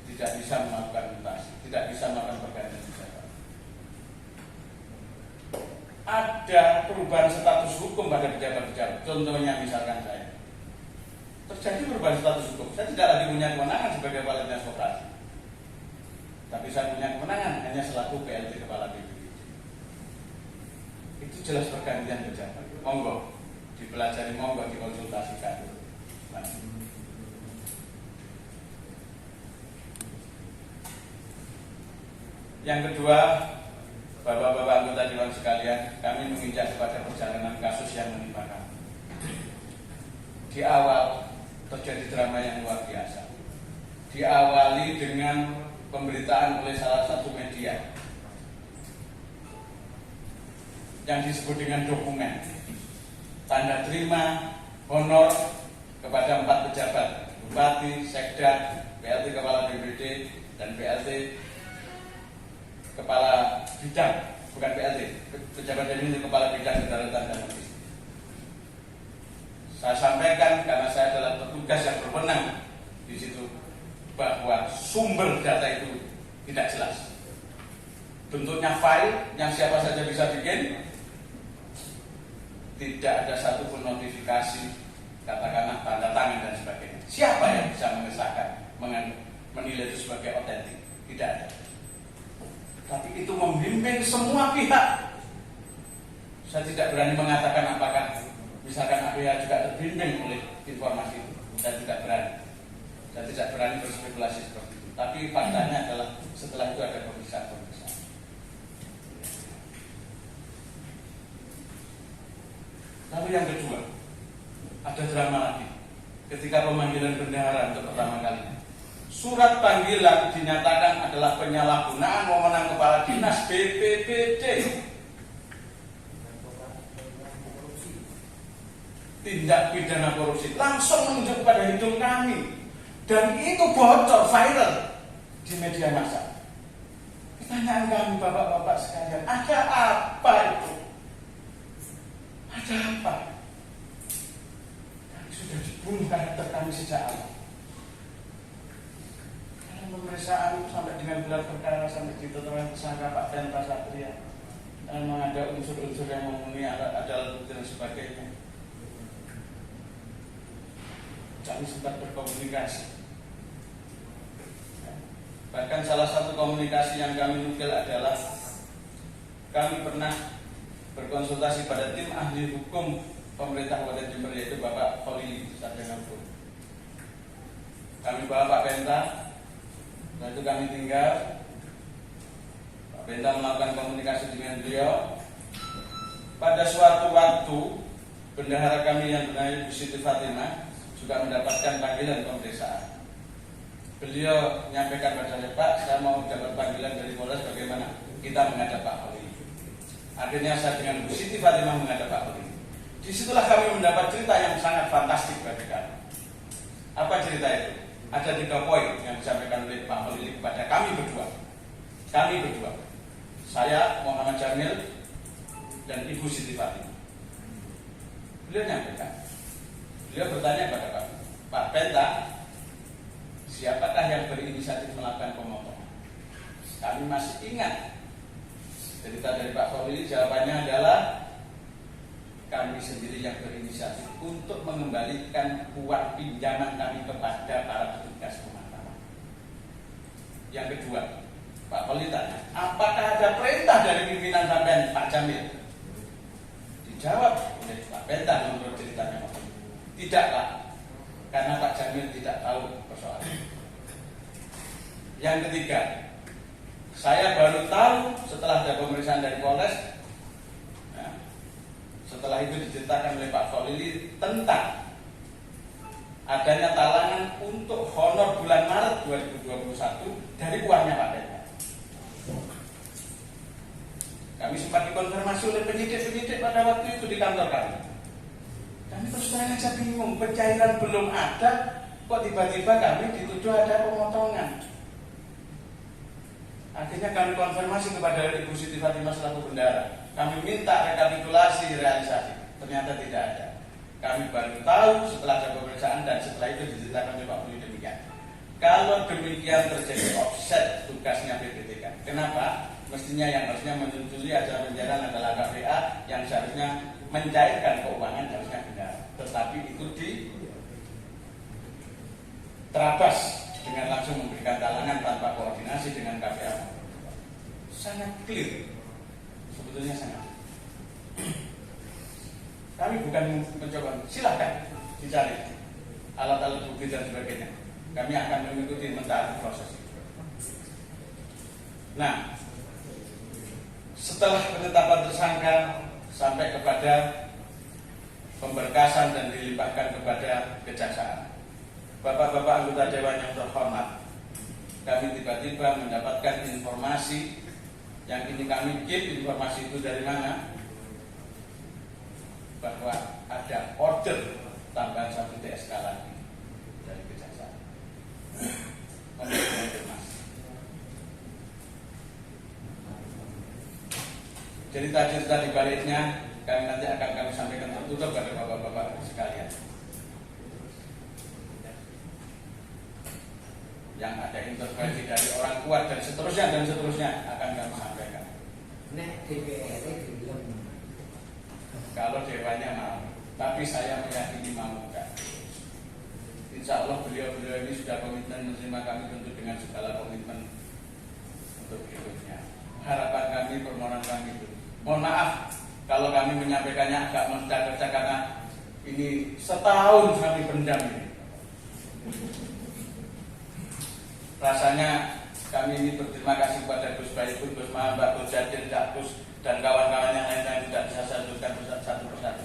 tidak bisa melakukan mutasi, tidak bisa melakukan pergantian jabatan. Ada perubahan status hukum pada pejabat-pejabat. Contohnya misalkan saya, terjadi perubahan status hukum. Saya tidak lagi punya kewenangan sebagai kepala dinas koperasi, tapi saya punya kewenangan hanya selaku PLT kepala BPD. Itu jelas pergantian pejabat. Monggo dipelajari, monggo dikonsultasikan. Yang kedua, bapak-bapak anggota Dewan sekalian, kami menginjak kepada perjalanan kasus yang menimpa kami. Di awal terjadi drama yang luar biasa. Diawali dengan pemberitaan oleh salah satu media yang disebut dengan dokumen tanda terima honor kepada 4 pejabat, Bupati, Sekda, PLT Kepala BPD, dan PLT Kepala Bidang, bukan PLT, pejabat ini Kepala Bidang Kedaruratan dan Logistik. Saya sampaikan karena saya adalah petugas yang berwenang di situ bahwa sumber data itu tidak jelas. Bentuknya file yang siapa saja bisa bikin, tidak ada satupun notifikasi, katakanlah tanda tangan dan sebagainya. Siapa yang bisa mengesahkan, menilai itu sebagai otentik? Tidak ada. Tapi itu membimbing semua pihak. Saya tidak berani mengatakan apakah misalkan APH juga terbimbing oleh informasi itu. Saya tidak berani. Saya tidak berani berspekulasi seperti itu. Tapi faktanya adalah setelah itu ada pemeriksaan-pemeriksaan. Lalu yang kedua, ada drama lagi. Ketika pemanggilan bendahara untuk pertama kalinya, surat panggilan dinyatakan adalah penyalahgunaan wewenang kepala dinas BPBD, tindak pidana korupsi, langsung menunjuk pada hidung kami, dan itu bocor viral di media massa. Pertanyaan kami bapak-bapak sekalian, ada apa itu? Ada apa? Kami sudah dibunuh karakter kami sejak awal. Pemeriksaan sampai dengan gelar perkara sampai ditetapkan tersangka Pak Denta Satria, memang ada unsur-unsur yang memenuhi alat bukti dan sebagainya. kami sempat berkomunikasi. Bahkan salah satu komunikasi yang kami nukil adalah kami pernah berkonsultasi pada tim ahli hukum pemerintah Kabupaten Jember, yaitu Bapak Khalili Sarjana Hukum. Kami bawa Pak Penta, lalu kami tinggal. Pak Penta melakukan komunikasi dengan beliau. Pada suatu waktu, bendahara kami yang bernama Bu Siti Fatimah juga mendapatkan panggilan pemeriksaan. Beliau menyampaikan pada saya, Pak, saya mau dapat panggilan dari Polres, bagaimana kita menghadap Pak Khalili. Akhirnya saya dengan Bu Siti Fatimah menghadap Pak Khalili. Disitulah kami mendapat cerita yang sangat fantastik bagi kami. Apa cerita itu? Ada 3 poin yang disampaikan oleh Pak Khalili kepada kami berdua. Kami berdua, saya Muhammad Jamil dan Ibu Siti Fatimah. Beliau menyampaikan, beliau bertanya kepada Pak Penta, siapakah yang berinisiatif melakukan pemotongan? Kami masih ingat cerita dari Pak Khalili, jawabannya adalah kami sendiri yang berinisiatif untuk mengembalikan uang pinjaman kami kepada para petugas pemakaman. Yang kedua, Pak Khalili tanya, apakah ada perintah dari pimpinan sampean Pak Jamil? Dijawab oleh Pak Penta menurut ceritanya Pak Khalili, tidak Pak, karena Pak Jamil tidak tahu persoalan. Yang ketiga, saya baru tahu setelah ada pemeriksaan dari Polres. Setelah itu diceritakan oleh Pak Khalili tentang adanya talangan untuk honor bulan Maret 2021 dari uangnya Pak Penta. Kami sempat dikonfirmasi oleh penyidik-penyidik pada waktu itu di kantor kami. Kami terus terang aja bingung, pencairan belum ada, kok tiba-tiba kami dituduh ada pemotongan. Akhirnya kami konfirmasi kepada Ibu Siti Fatimah selaku bendahara. Kami minta rekapitulasi realisasi, ternyata tidak ada. Kami baru tahu setelah ada pemeriksaan dan setelah itu diceritakan oleh Pak Khalili demikian. Kalau demikian terjadi offset tugasnya PPTK. Kenapa? Mestinya yang harusnya menyusuli acara penjara adalah KPA, yang seharusnya mencairkan keuangan harusnya bendahara. Tetapi itu diterabas dengan langsung memberikan talangan tanpa koordinasi dengan KPA. Sangat clear. Sebetulnya sangat. Kami bukan mencoba, silahkan dicari alat-alat bukti dan sebagainya. Kami akan mengikuti mentaati proses itu. Nah, setelah penetapan tersangka sampai kepada pemberkasan dan dilimpahkan kepada kejaksaan, Bapak-bapak anggota Dewan yang terhormat, kami tiba-tiba mendapatkan informasi yang ini kami keep informasi itu dari mana? Bahwa ada order tambahan 1 TSK lagi dari kejaksaan. Cerita-cerita di baliknya nanti akan kami sampaikan tertutup kepada bapak-bapak sekalian. Yang ada intervensi dari orang kuat dan seterusnya akan kami sampaikan. Kalau dewannya mau, tapi saya meyakini mau enggak. Insya Allah beliau-beliau ini sudah komitmen menerima kami tentu dengan segala komitmen untuk berikutnya. Harapan kami, permohonan kami itu. Mohon maaf kalau kami menyampaikannya agak mendadak karena ini setahun kami pendam ini. Rasanya kami ini berterima kasih kepada Gus Baikun, Gus Mahambak, Gus Jadil, Gus dan kawan-kawan yang lain yang tidak bisa saya sebutkan satu persatu.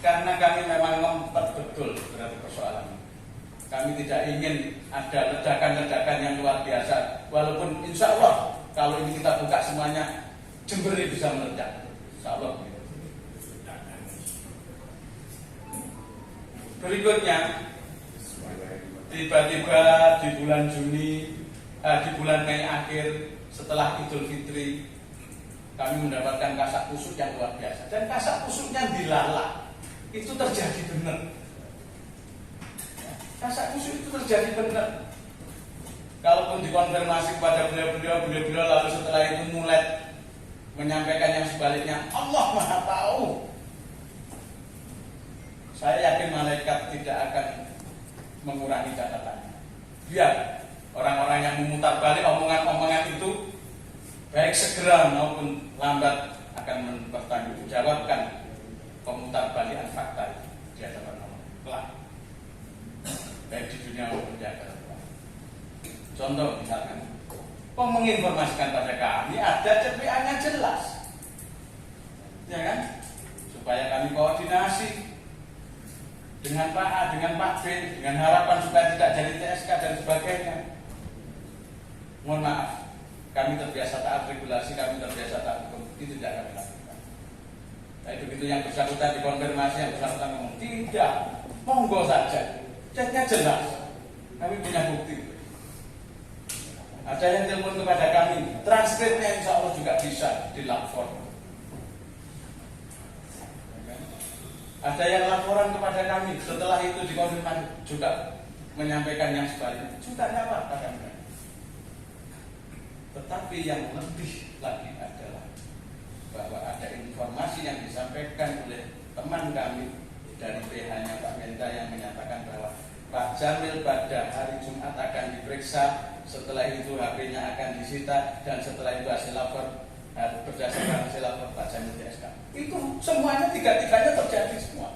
Karena kami memang ngempet betul terhadap persoalan ini. Kami tidak ingin ada ledakan-ledakan yang luar biasa. Walaupun insya Allah kalau ini kita buka semuanya, Jember ini bisa meledak. Insya Allah. Berikutnya, tiba-tiba di bulan di bulan Mei akhir setelah Idul Fitri, kami mendapatkan kasak kusuk yang luar biasa. Dan kasak kusuknya dilalak. Itu terjadi benar. Kasak kusuk itu terjadi benar. Kalaupun dikonfirmasi kepada beliau-beliau lalu setelah itu mulai menyampaikan yang sebaliknya, Allah Maha Tahu. Saya yakin malaikat tidak akan mengurangi catatannya. Biar orang-orang yang memutar balik omongan-omongan itu baik segera maupun lambat akan mempertanggungjawabkan pemutar balikan fakta itu di hadapan Allah kelak, baik di dunia maupun di akhirat. Contoh misalkan, menginformasikan pada kami ada CPA-nya jelas, ya kan? Supaya kami koordinasi dengan Pak A, dengan Pak B, dengan harapan supaya tidak jadi TSK dan sebagainya. Mohon maaf, kami terbiasa taat regulasi, kami terbiasa taat hukum, itu tidak kami lakukan. Tapi begitu yang bersangkutan dikonfirmasi, yang bersangkutan ngomong tidak, monggo saja, chatnya jelas, kami punya bukti. Ada yang telepon kepada kami, transkripnya insya Allah juga bisa dilapor. Ada yang laporan kepada kami, setelah itu dikonfirmasi juga menyampaikan yang sebaliknya, juga tidak apa-apa kami. Tetapi yang lebih lagi adalah bahwa ada informasi yang disampaikan oleh teman kami dari PH-nya Pak Menta yang menyatakan bahwa Pak Jamil pada hari Jumat akan diperiksa, setelah itu HP-nya akan disita, dan setelah itu hasil lapor berdasarkan hasil lapor Pak Jamil TSK. Itu semuanya tiga-tiganya terjadi semua.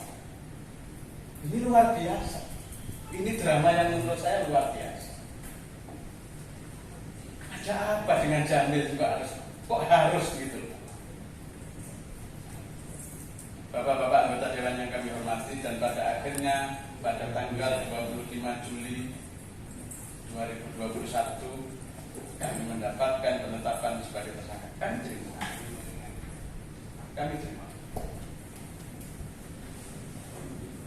Ini luar biasa. Ini drama yang menurut saya luar biasa. Ada apa dengan Jamil juga kok harus gitu? Bapak-bapak anggota dewan yang kami hormati, dan pada akhirnya pada tanggal 25 Juli 2021 kami mendapatkan penetapan sebagai tersangka. Kami terima.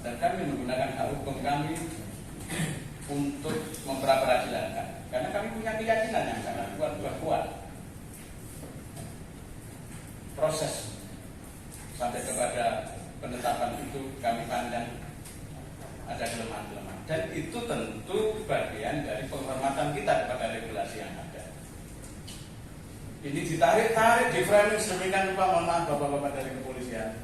Dan kami menggunakan hak hukum kami untuk memperadilankan, karena kami punya keyakinan yang sangat kuat bahwa proses sampai kepada penetapan itu kami pandang ada kelemahan-kelemahan, dan itu tentu bagian dari penghormatan kita kepada regulasi yang ada. Ini ditarik-tarik, di framing sedemikian rupa. Mohon maaf bapak-bapak dari kepolisian,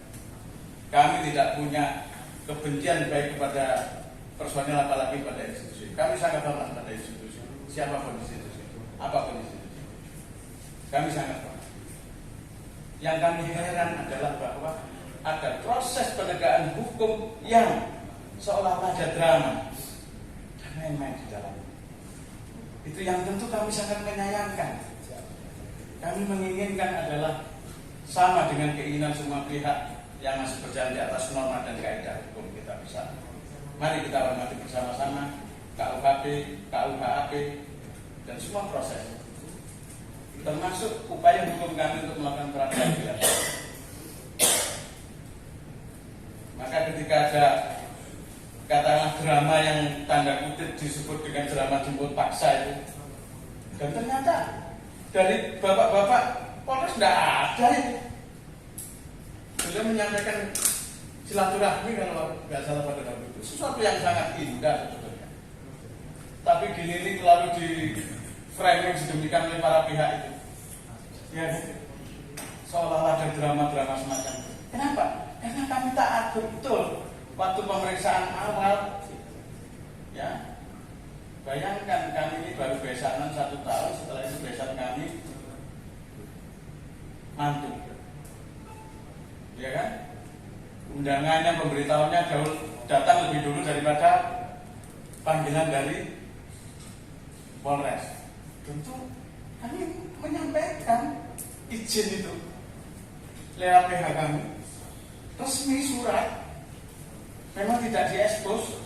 kami tidak punya kebencian baik kepada personil apalagi pada institusi. Kami sangat hormat pada institusi, siapapun institusi, apapun institusi. Kami sangat hormat. Yang kami heran adalah bahwa ada proses penegakan hukum yang seolah-olah ada drama dan main-main di dalamnya. Itu yang tentu kami sangat menyayangkan. Kami menginginkan adalah sama dengan keinginan semua pihak yang masih berjalan di atas norma dan kaidah hukum kita bersama. Mari kita hormati bersama-sama KUHP, KUHAP, dan semua proses, termasuk upaya hukum kami untuk melakukan peradilan. Maka ketika ada katakanlah drama yang tanda kutip disebut dengan drama jemput paksa itu, dan ternyata dari bapak-bapak Polres tidak ada itu. Beliau menyampaikan silaturahmi kalau nggak salah pada waktu itu, sesuatu yang sangat indah sebetulnya. Tapi gini lalu di framing sedemikian oleh para pihak itu, ya seolah-olah ada drama-drama semacam itu. Kenapa? Karena kami taat betul waktu pemeriksaan awal. Ya, bayangkan kami ini baru besanan 1 tahun, setelah itu besan kami mantu. Ya kan? Undangannya, pemberitahuannya datang lebih dulu daripada panggilan dari Polres. Tentu kami menyampaikan izin itu lewat PH kami, resmi surat, memang tidak diekspos,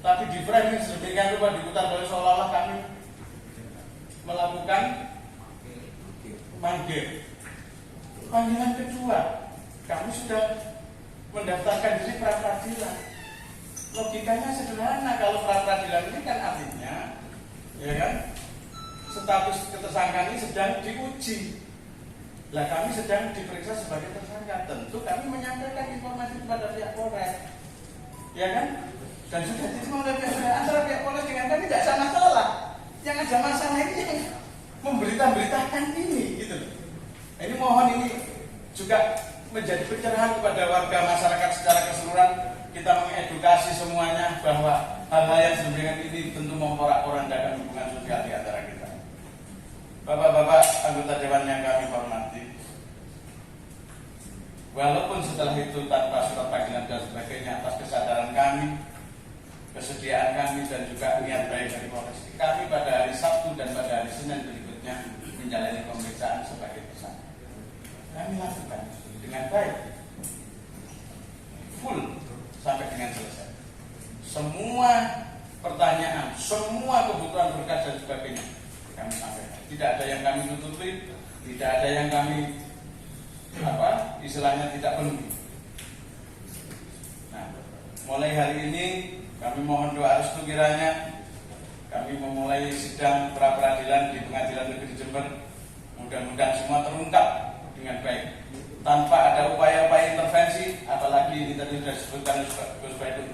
tapi di framing sedemikian rupa diputar oleh seolah-olah kami melakukan manggil. Panggilan kedua, kami sudah mendaftarkan diri pra peradilan. Logikanya sederhana, kalau pra peradilan ini kan artinya, ya kan, status ketersangkaan ini sedang diuji. Lah kami sedang diperiksa sebagai tersangka. Tentu kami menyampaikan informasi kepada pihak Polres, ya kan? Dan sudah diterima oleh pihak antara pihak Polres dengan kami tidak ada masalah. Yang ada masalah ini yang memberitakan ini, gitu. Ini mohon ini juga menjadi pencerahan kepada warga masyarakat secara keseluruhan. Kita mengedukasi semuanya bahwa hal-hal yang sedemikian ini tentu memporak-porandakan hubungan sosial di antara kita. Bapak-bapak anggota dewan yang kami hormati, walaupun setelah itu tanpa surat panggilan dan sebagainya, atas kesadaran kami, kesediaan kami dan juga niat baik dari Polres, kami pada hari Sabtu dan pada hari Senin berikutnya menjalani pemeriksaan sebagai tersangka. Kami lakukan dengan baik, full sampai dengan selesai. Semua pertanyaan, semua kebutuhan berkas dan sebagainya kami sampaikan. Tidak ada yang kami tutupi, tidak ada yang kami istilahnya tidak penuhi. Nah, mulai hari ini kami mohon doa restu kiranya kami memulai sidang pra peradilan di Pengadilan Negeri Jember. Mudah-mudahan semua terungkap dengan baik, tanpa ada upaya-upaya intervensi, apalagi ini tadi sudah disebutkan Gus Baidun.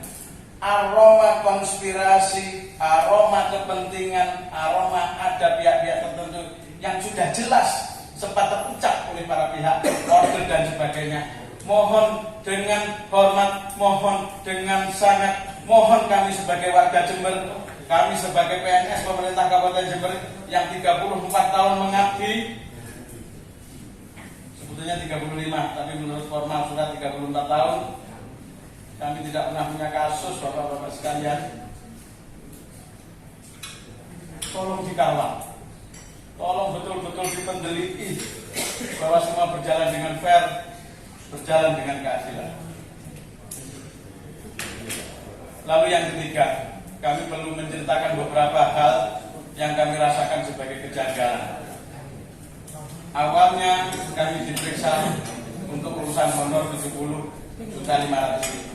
Aroma konspirasi, aroma kepentingan, aroma ada pihak-pihak tertentu yang sudah jelas sempat terucap oleh para pihak, order dan sebagainya. Mohon dengan hormat, mohon dengan sangat, mohon kami sebagai warga Jember, kami sebagai PNS pemerintah Kabupaten Jember yang 34 tahun mengabdi, sebetulnya 35, tapi menurut formal sudah 34 tahun. Kami tidak pernah punya kasus, bapak-bapak sekalian. Tolong dikawal, tolong betul-betul dipendeliti bahwa semua berjalan dengan fair, berjalan dengan keadilan. Lalu yang ketiga, kami perlu menceritakan beberapa hal yang kami rasakan sebagai kejanggalan. Awalnya kami diperiksa untuk urusan honor 70.500.000.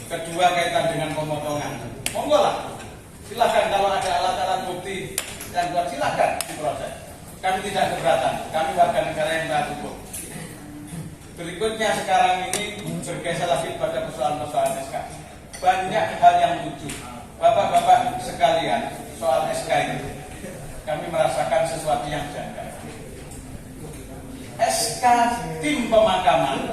Kedua, kaitan dengan pemotongan. Monggo lah, silakan kalau ada alat-alat bukti yang kuat, silakan diproses. Kami tidak keberatan, kami warga negara yang taat hukum. Berikutnya sekarang ini bergeser lagi pada persoalan-persoalan SK. Banyak hal yang lucu, bapak-bapak sekalian, soal SK ini kami merasakan sesuatu yang janggal. SK tim pemakaman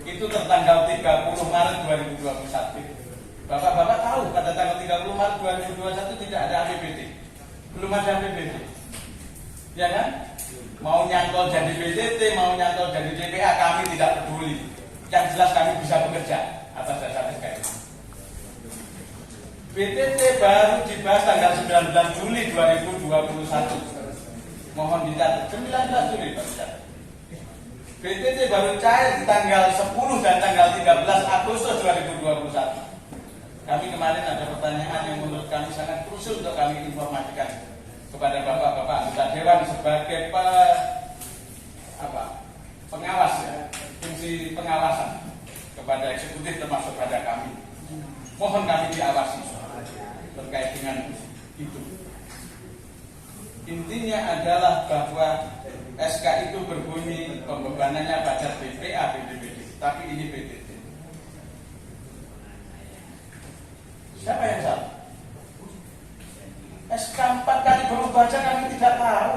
itu tertanggal 30 Maret 2021. Bapak-bapak tahu pada tanggal 30 Maret 2021 tidak ada APBD. Belum ada APBD. Ya kan? Mau nyantol jadi BTT, mau nyantol jadi DPA, kami tidak peduli. Yang jelas kami bisa bekerja atas dasar SK ini. BTT baru dibahas tanggal 19 Juli 2021. Mohon dicatat, 19 Juli Pak dicatat. BTT baru cair di tanggal 10 dan tanggal 13 Agustus 2021. Kami kemarin ada pertanyaan yang menurut kami sangat krusial untuk kami informasikan kepada bapak-bapak anggota dewan sebagai pengawas ya, fungsi pengawasan kepada eksekutif termasuk pada kami. Mohon kami diawasi terkait dengan itu. Intinya adalah bahwa SK itu berbunyi pembebanannya pada BPA BPBD, tapi ini BTT. Siapa yang salah? SK 4 kali berubah saja kami tidak tahu.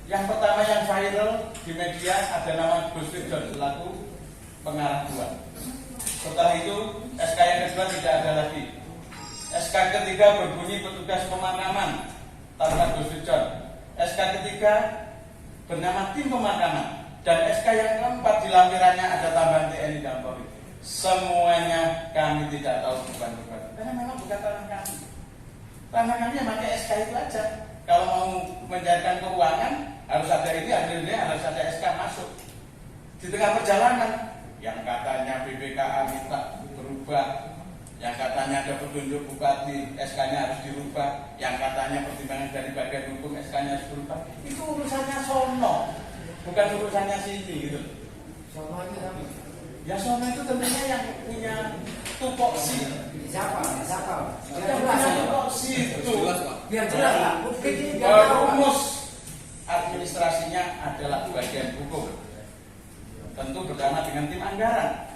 Yang pertama yang viral di media ada nama Gus John selaku pengarah 2. Setelah itu SK yang kedua tidak ada lagi. SK ketiga berbunyi petugas pemakaman tanpa Gus John. SK ketiga bernama tim pemakaman. Dan SK yang keempat di lampirannya ada tambahan TNI dan Polri. Semuanya kami tidak tahu bukan. Karena memang bukan tanah kami. Tanah kami yang pakai SK itu aja. Kalau mau mencairkan keuangan harus ada ini, harus ada SK masuk. Di tengah perjalanan yang katanya BPKA minta berubah, yang katanya ada petunjuk bupati, SK-nya harus dirubah, yang katanya pertimbangan dari bagian hukum SK-nya harus berubah. Itu urusannya sono, bukan urusannya sini gitu. Sono itu apa? Ya sono itu tentunya yang punya tupoksi. Siapa? Yang punya tupoksi itu. Biar jelas lah. Bukti biar rumus administrasinya adalah bagian hukum. Tentu bersama dengan tim anggaran.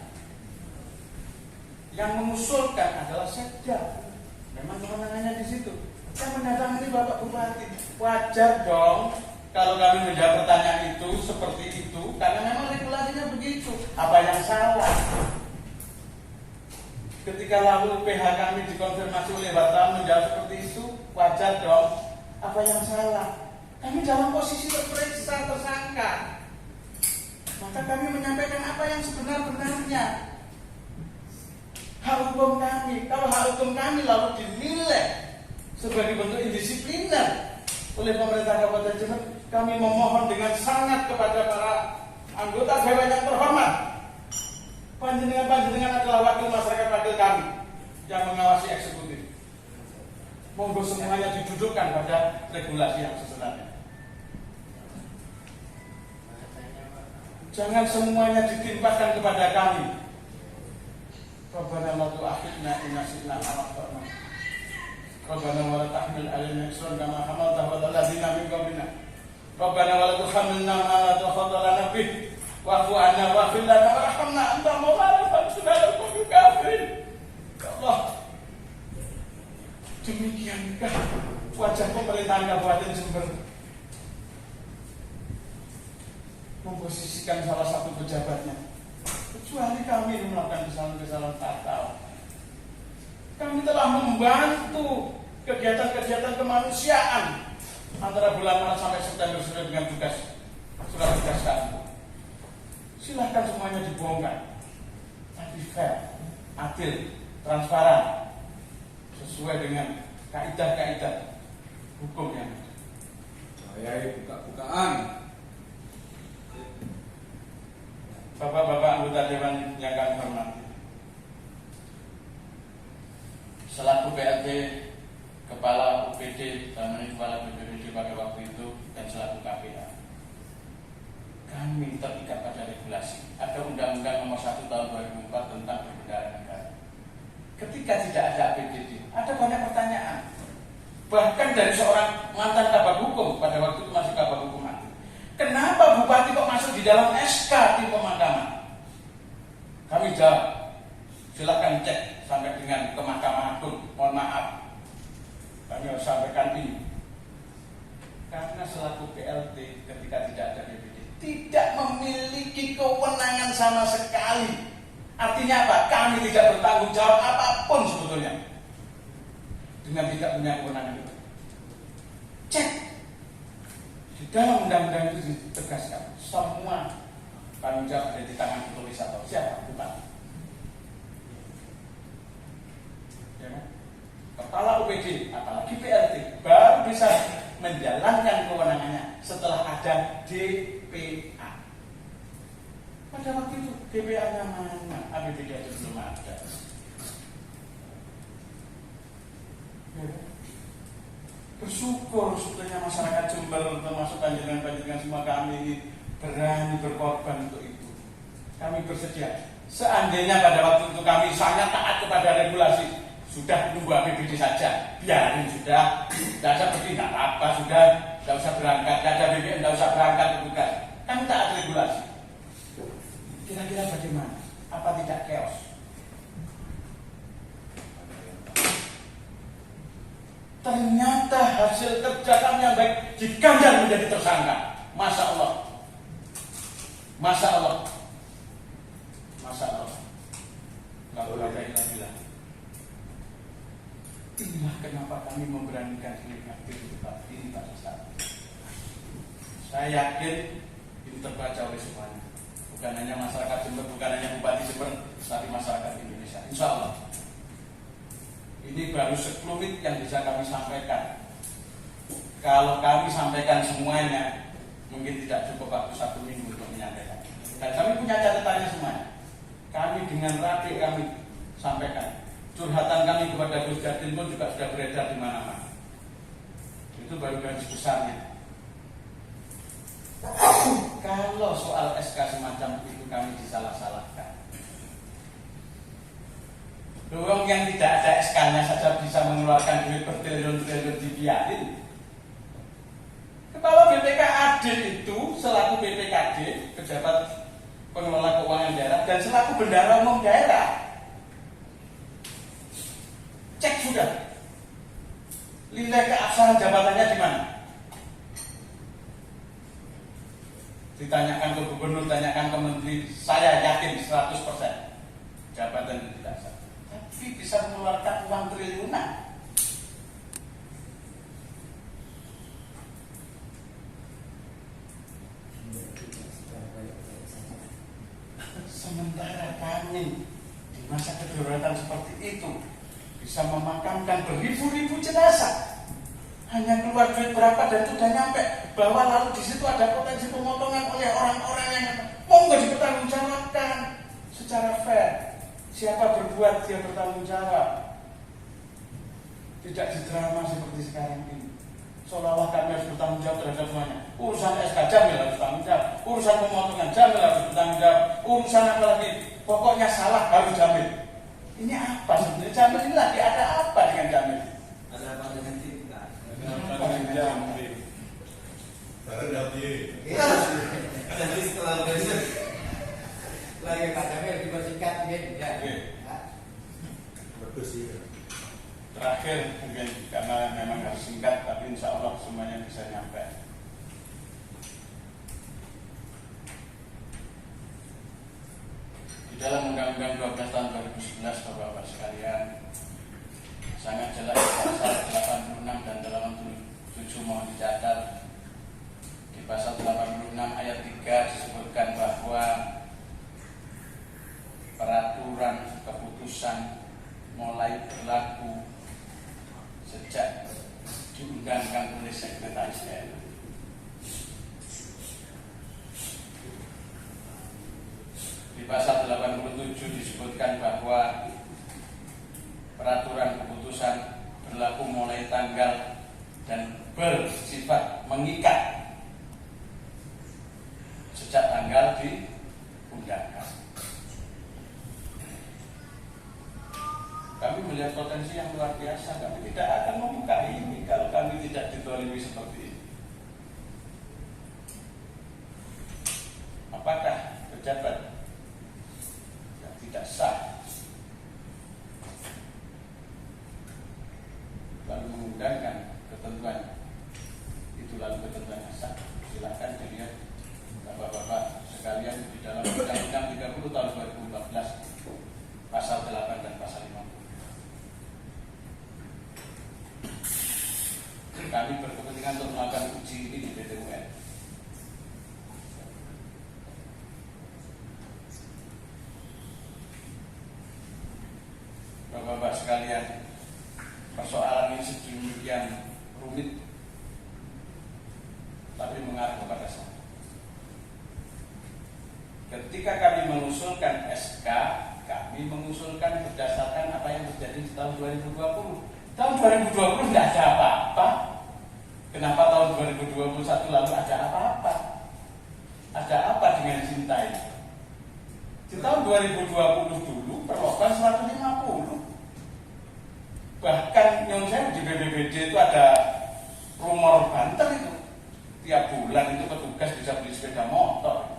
Yang mengusulkan adalah Sekda. Memang kewenangannya di situ. Yang mendatangani Bapak Bupati. Wajar dong kalau kami menjawab pertanyaan itu seperti itu, karena memang regulasinya begitu. Apa yang salah? Ketika lalu PH kami dikonfirmasi oleh wartawan menjawab seperti itu, wajar dong. Apa yang salah? Kami dalam posisi terperiksa, tersangka. Maka kami menyampaikan apa yang sebenar-benarnya. Hak hukum kami. Kalau hak hukum kami lalu dinilai sebagai bentuk indisipliner oleh pemerintah Kabupaten Jember, kami memohon dengan sangat kepada para anggota dewan yang terhormat. Panjenengan adalah wakil masyarakat, wakil kami yang mengawasi eksekutif. Monggo semuanya didudukkan pada regulasi yang sebenarnya. Jangan semuanya ditimpakan kepada kami. Rabbana la tu'akhidna in nasina aw akhtana. Rabbana wa la tahmil 'alaina isran kama hamaltahu 'alal ladzina min qablina. Rabbana wa la tuhammilna ma la taqata lana bih. Wa'fu 'anna waghfir lana warhamna anta maulana fansurna 'alal qawmil kafirin. Ya Allah. Demikiankah wajah pemerintahan Kabupaten Jember memposisikan salah satu pejabatnya, kecuali kami melakukan kesalahan-kesalahan fatal. Kami telah membantu kegiatan-kegiatan kemanusiaan antara bulan Maret sampai September sesuai dengan surat tugas kami. Silahkan semuanya dibongkar, tapi fair, adil, transparan, sesuai dengan kaidah-kaidah hukum yang ada. Saya buka-bukaan. Bapak-bapak anggota dewan yang kami hormati, selaku PLT, Kepala UPD dan Kepala BPBD pada waktu itu, dan selaku KPA, kami terikat pada regulasi. Ada Undang-Undang Nomor 1 Tahun 2004 tentang Perbendaharaan Negara. Ketika tidak ada APBD, ada banyak pertanyaan. Bahkan dari seorang mantan kabag hukum, pada waktu itu masih kabag hukum aktif. Kenapa bupati kok masuk di dalam SK tim pemakaman? Kami jawab, silakan cek sampai dengan ke Mahkamah Agung. Mohon maaf, kami harus sampaikan ini. Karena selaku PLT ketika tidak ada BPD, tidak memiliki kewenangan sama sekali. Artinya apa? Kami tidak bertanggung jawab apapun sebetulnya dengan tidak punya kewenangan itu. Cek di dalam undang-undang itu ditegaskan semua tanggung jawab ada di tangan ketulis atau siapa? Bukan. Ya, Kepala UPD, apalagi PLT, baru bisa menjalankan kewenangannya setelah ada DPA. Pada waktu itu DPA-nya mana? APBD aja belum ada. Ya. Bersyukur sebetulnya masyarakat Jember, termasuk panjenengan semua kami ini berani berkorban untuk itu. Kami bersedia. Seandainya pada waktu itu kami sangat taat kepada regulasi, sudah nunggu APBD saja, biarin sudah, tidak usah pergi, tidak apa-apa, sudah, tidak usah berangkat, tidak ada BBM, tidak usah berangkat ke tugas. Kami taat regulasi. Kira-kira bagaimana? Apa tidak chaos? Ternyata hasil kerja kami yang baik diganjar menjadi tersangka. Masya Allah. Masya Allah. Masya Allah. Lalu bilang. Inilah kenapa kami memberanikan diri aktif di tempat ini pada saat ini. Saya yakin ini terbaca oleh semuanya. Bukan hanya masyarakat Jember, bukan hanya Bupati Jember, tapi masyarakat Indonesia. Insya Allah. Ini baru sekelumit yang bisa kami sampaikan. Kalau kami sampaikan semuanya, mungkin tidak cukup waktu 1 minggu untuk menyampaikan. Dan kami punya catatannya semuanya. Kami dengan rapi kami sampaikan. Curhatan kami kepada Gus Jadin pun juga sudah beredar di mana-mana. Itu baru garis besarnya. Kalau soal SK semacam itu kami disalah-salahkan. Doang yang tidak ada SK-nya saja bisa mengeluarkan duit bertriliun-triliun dibiarin. Kepala BPKAD itu selaku BPKD, pejabat pengelola keuangan daerah, dan selaku bendahara umum daerah. Cek sudah. Nilai keabsahan jabatannya di mana? Ditanyakan ke gubernur, tanyakan ke menteri, saya yakin 100% jabatan itu tidak sah. TV bisa mengeluarkan uang triliunan. Sementara kami di masa kedaruratan seperti itu bisa memakamkan beribu-ribu jenazah, hanya keluar duit berapa dan itu sudah nyampe, bahwa lalu di situ ada potensi pemotongan oleh orang-orang yang monggo dipertanggungjawabkan secara fair. Siapa berbuat dia bertanggung jawab. Tidak didrama seperti sekarang ini. Seolah-olah kami harus bertanggung jawab terhadap semuanya. Urusan SK Jamil harus bertanggung jawab, urusan pemotongan Jamil harus bertanggung jawab, urusan apa lagi, pokoknya salah harus Jamil. Ini apa sebenarnya Jamil ini lagi? Ada apa dengan Jamil? Ada apa dengan kita? Jamil. Jadi setelah besok lagi Pak Jamil dipersingkat mungkin ya. Bagus sih. Terakhir mungkin karena memang harus singkat, tapi insya Allah semuanya bisa nyampe. Di dalam Undang-Undang 12 tahun 2011, Bapak-Bapak sekalian, sangat jelas pasal 86 dan 87 mohon dicatat. Di pasal 86 ayat 3 disebutkan bahwa peraturan keputusan mulai berlaku sejak diundangkan oleh Sekretaris DPR. Di pasal 87 disebutkan bahwa peraturan keputusan berlaku mulai tanggal dan bersifat mengikat sejak tanggal diundangkan. Kami melihat potensi yang luar biasa. Kami tidak akan membuka ini kalau kami tidak didolimi seperti ini. Apakah pejabat yang tidak sah lalu mengundangkan ketentuan itu, lalu ketentuan sah? Silakan dilihat Bapak-bapak sekalian di dalam Undang-Undang 30 tahun 2014 pasal 8 dan pasal 50. Kami berkepentingan untuk melakukan uji ini di PT UN. Bapak-bapak sekalian, persoalan ini sedemikian rumit, tapi mengarah kepada satu. Ketika kami mengusulkan SK, kami mengusulkan berdasarkan apa yang terjadi di tahun 2020. Tahun 2020 tidak ada apa-apa. Kenapa tahun 2021 lalu ada apa-apa? Ada apa dengan cinta ini? Di tahun 2020 dulu perlombaan 150. Bahkan yang saya di BPBD itu ada rumor banter itu. Tiap bulan itu petugas bisa beli sepeda motor.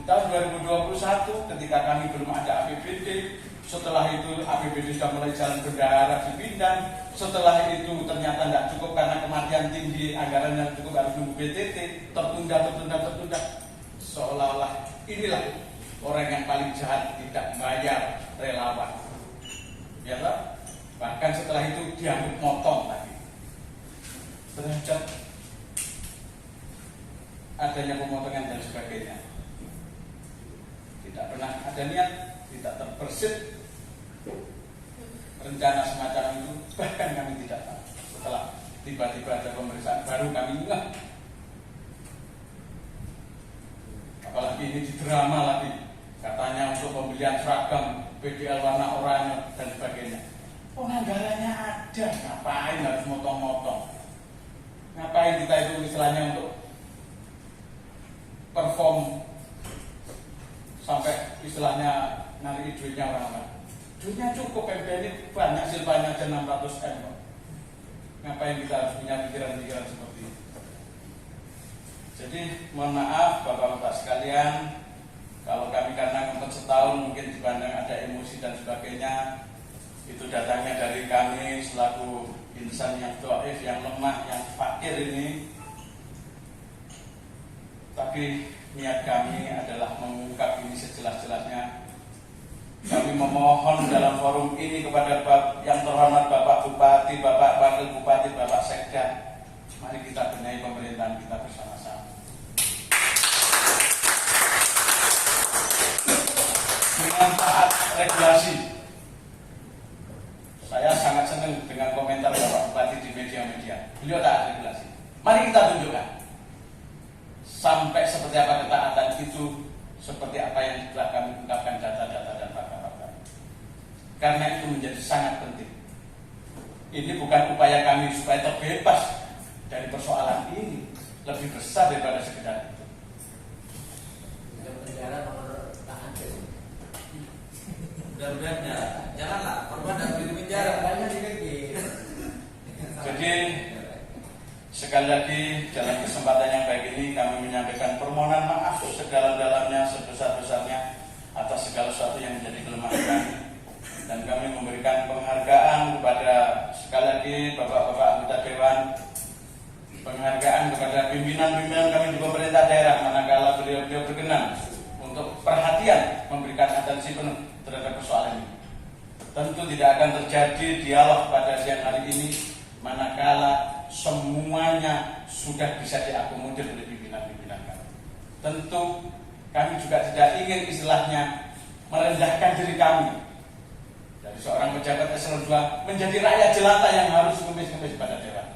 Di tahun 2021 ketika kami belum ada APBD, setelah itu APBD sudah mulai jalan bendahara di Pindang, setelah itu ternyata tidak cukup karena kematian tinggi, anggaran yang cukup harus nunggu BTT, tertunda. Seolah-olah inilah orang yang paling jahat, tidak bayar relawan. Ya tak? Bahkan setelah itu dianggap motong lagi. Terhadap adanya pemotongan dan sebagainya. Tidak pernah ada niat, tidak terbersit rencana semacam itu, bahkan kami tidak tahu. Setelah tiba-tiba ada pemeriksaan baru kami ngeh. Apalagi ini di drama lagi, katanya untuk pembelian seragam PDL warna oranye dan sebagainya. Anggarannya ada, ngapain harus motong-motong? Ngapain kita itu istilahnya untuk perform sampai istilahnya nari duitnya orang-orang. Duitnya cukup, PMP ini banyak, silpanya aja 600 M. Ngapain kita harus punya pikiran-pikiran seperti itu? Jadi mohon maaf Bapak-bapak sekalian, kalau kami karena ngumpet setahun mungkin dipandang ada emosi dan sebagainya, itu datangnya dari kami selaku insan yang dhaif, yang lemah, yang fakir ini. Tapi niat kami adalah mengungkap ini sejelas-jelasnya Kami memohon dalam forum ini kepada yang terhormat Bapak Bupati, Bapak Wakil Bupati, Bapak Sekda, mari kita benahi pemerintahan kita bersama-sama. Dengan taat regulasi. Saya sangat senang dengan komentar Bapak Bupati di media-media. Beliau taat regulasi. Mari kita tunjukkan sampai seperti apa ketaatan itu, seperti apa yang telah kami ungkapkan data-data dan fakta-fakta. Karena itu menjadi sangat penting. Ini bukan upaya kami supaya terbebas dari persoalan ini, lebih besar daripada sekedar itu. Penjara nomor tahan. Mudah-mudahan ya, janganlah korban harus di penjara. Banyak dikit. Jadi sekali lagi dalam kesempatan yang baik ini kami menyampaikan permohonan maaf sedalam-dalamnya, sebesar-besarnya atas segala sesuatu yang menjadi kelemahan kami, dan kami memberikan penghargaan kepada sekali lagi Bapak-bapak anggota Dewan, penghargaan kepada pimpinan-pimpinan kami di pemerintah daerah manakala beliau-beliau berkenan untuk perhatian memberikan atensi penuh terhadap persoalan ini. Tentu tidak akan terjadi dialog pada siang hari ini manakala semuanya sudah bisa diakomodir oleh pimpinan-pimpinan kami. Tentu kami juga tidak ingin istilahnya merendahkan diri kami dari seorang pejabat eselon 2 menjadi rakyat jelata yang harus kumis-kumis pada dewan.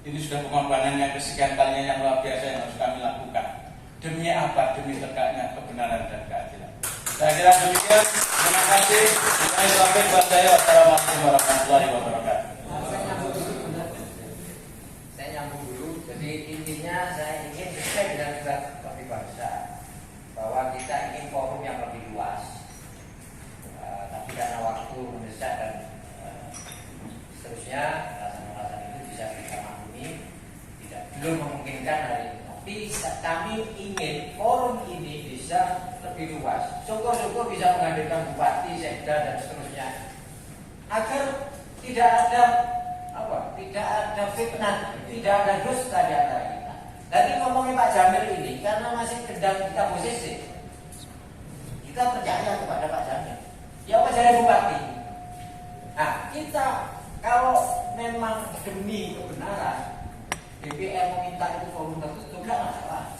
Ini sudah pengorbanan yang kesekian kalinya yang luar biasa yang harus kami lakukan. Demi apa? Demi tegaknya kebenaran dan keadilan. Saya kira demikian. Terima kasih. Wassalamualaikum warahmatullahi wabarakatuh. Saya nyambung dulu. Jadi intinya saya ingin sesuai dengan surat Bakti Bangsa bahwa kita ingin forum yang lebih luas. Tapi karena waktu mendesak dan seterusnya, alasan-alasan itu bisa kita maklumi, belum memungkinkan hari ini. Tapi kami ingin forum ini bisa lebih luas. Syukur-syukur bisa menghadirkan bupati, sekda dan seterusnya, agar tidak ada fitnah, tidak ada dusta di antara kita. Tadi ngomongin Pak Jamil ini karena masih sedang kita posisi, kita percaya kepada Pak Jamil. Ya Pak jadi bupati. Nah kita kalau memang demi kebenaran DPR meminta itu forum tertutup, tidak masalah.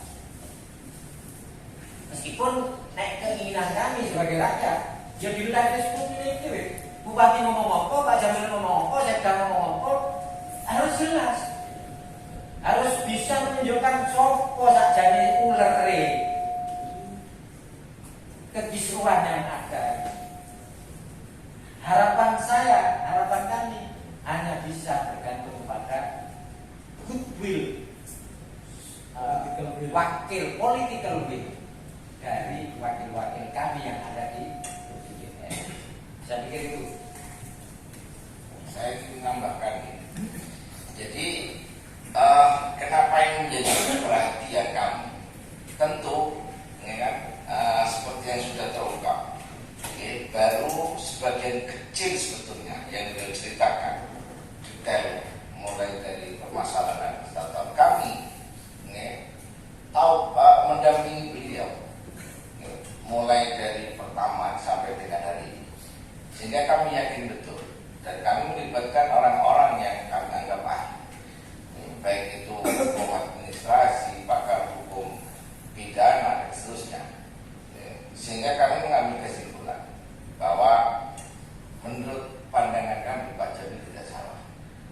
Meskipun naik keinginan kami sebagai rakyat, jadi wilayah itu bupati ngomong apa, Pak Jamil ngomong apa, Sekda ngomong apa, harus jelas, harus bisa menunjukkan sopo sakjane ular kekisruhan yang ada. Harapan saya, harapan kami hanya bisa bergantung pada goodwill, political will dari wakil-wakil kami yang ada di DPR. Saya pikir itu. Saya ingin menambahkan ini. Jadi kenapa yang menjadi perhatian kami? Tentu, ya kan, seperti yang sudah terungkap, baru sebagian kecil sebetulnya yang beliau ceritakan detail, mulai dari permasalahan startup kami, tahu mendampingi beliau, mulai dari pertama sampai dengan hari ini, sehingga kami yakin betul. Dan kami melibatkan orang-orang yang kami anggap ahli, baik itu hukum administrasi, pakar hukum pidana, dan seterusnya. Sehingga kami mengambil kesimpulan bahwa menurut pandangan kami Pak Jamil tidak salah,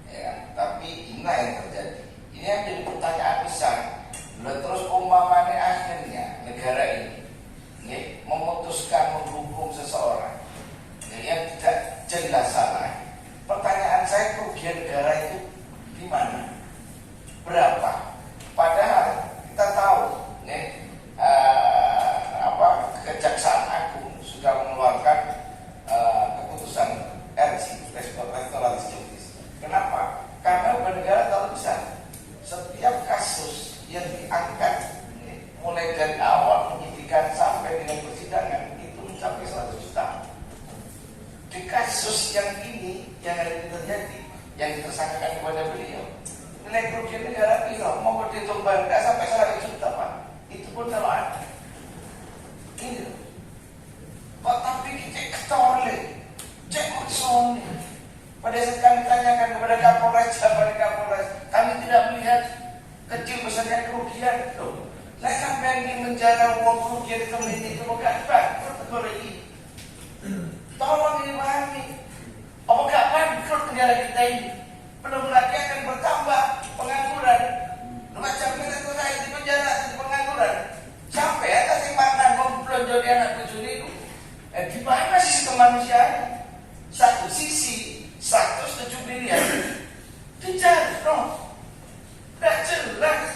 ya kan? Tapi inilah yang terjadi. Ini yang jadi pertanyaan besar. Terus umpamanya akhirnya negara ini memutuskan menghukum seseorang yang tidak jelas salah. Pertanyaan saya, kerugian negara itu di mana? Berapa? Padahal kita tahu, Kejaksaan Agung sudah mengeluarkan keputusan RJ, Restoratif Justice. Kenapa? Karena negara tahu besar. Setiap kasus yang diangkat, mulai dari awal penyidikan sampai dengan persidangan, itu mencapai 100 juta. Di kasus yang ini yang hari ini terjadi, yang ditersangkakan kepada beliau, nilai kerugian negara mau ditumbang nggak sampai 100 juta Pak. Itu pun kalau ada. Ini Catorle, Jackson. Pada saat kami tanyakan kepada Kapolres, kami tidak melihat kecil besarnya kerugian. Loh, saya sampai di menjara uang kerugian itu bukan bangkrut lagi. Tolong dipahami. Apakah bangkrut negara kita ini? Belum lagi akan bertambah pengangguran. Macam kita terakhir di penjara di pengangguran. Sampai atas yang makan belanja di anak cucu itu. Gimana sih kemanusiaan? Satu sisi 107 miliar dicari, tidak jelas.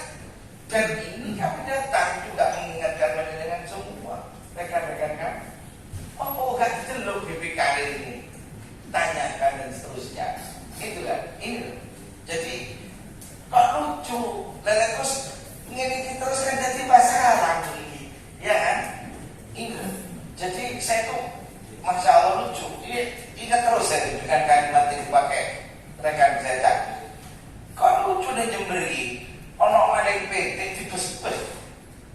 Dan ini kami datang juga mengingatkan dengan semua rekan-rekan kami. Oh, gak jelek BPKB ini, tanyakan dan seterusnya. Itu kan, ini. Jadi kok lucu, lalu terus ini terus kan jadi masalah ini, ya kan? Ini. Jadi saya tuh masya Allah lucu. Ingat terus saya dengan kalimat yang dipakai rekan saya tadi. Kok lucu dan Jemberi? Ono maling PT di bus-bus,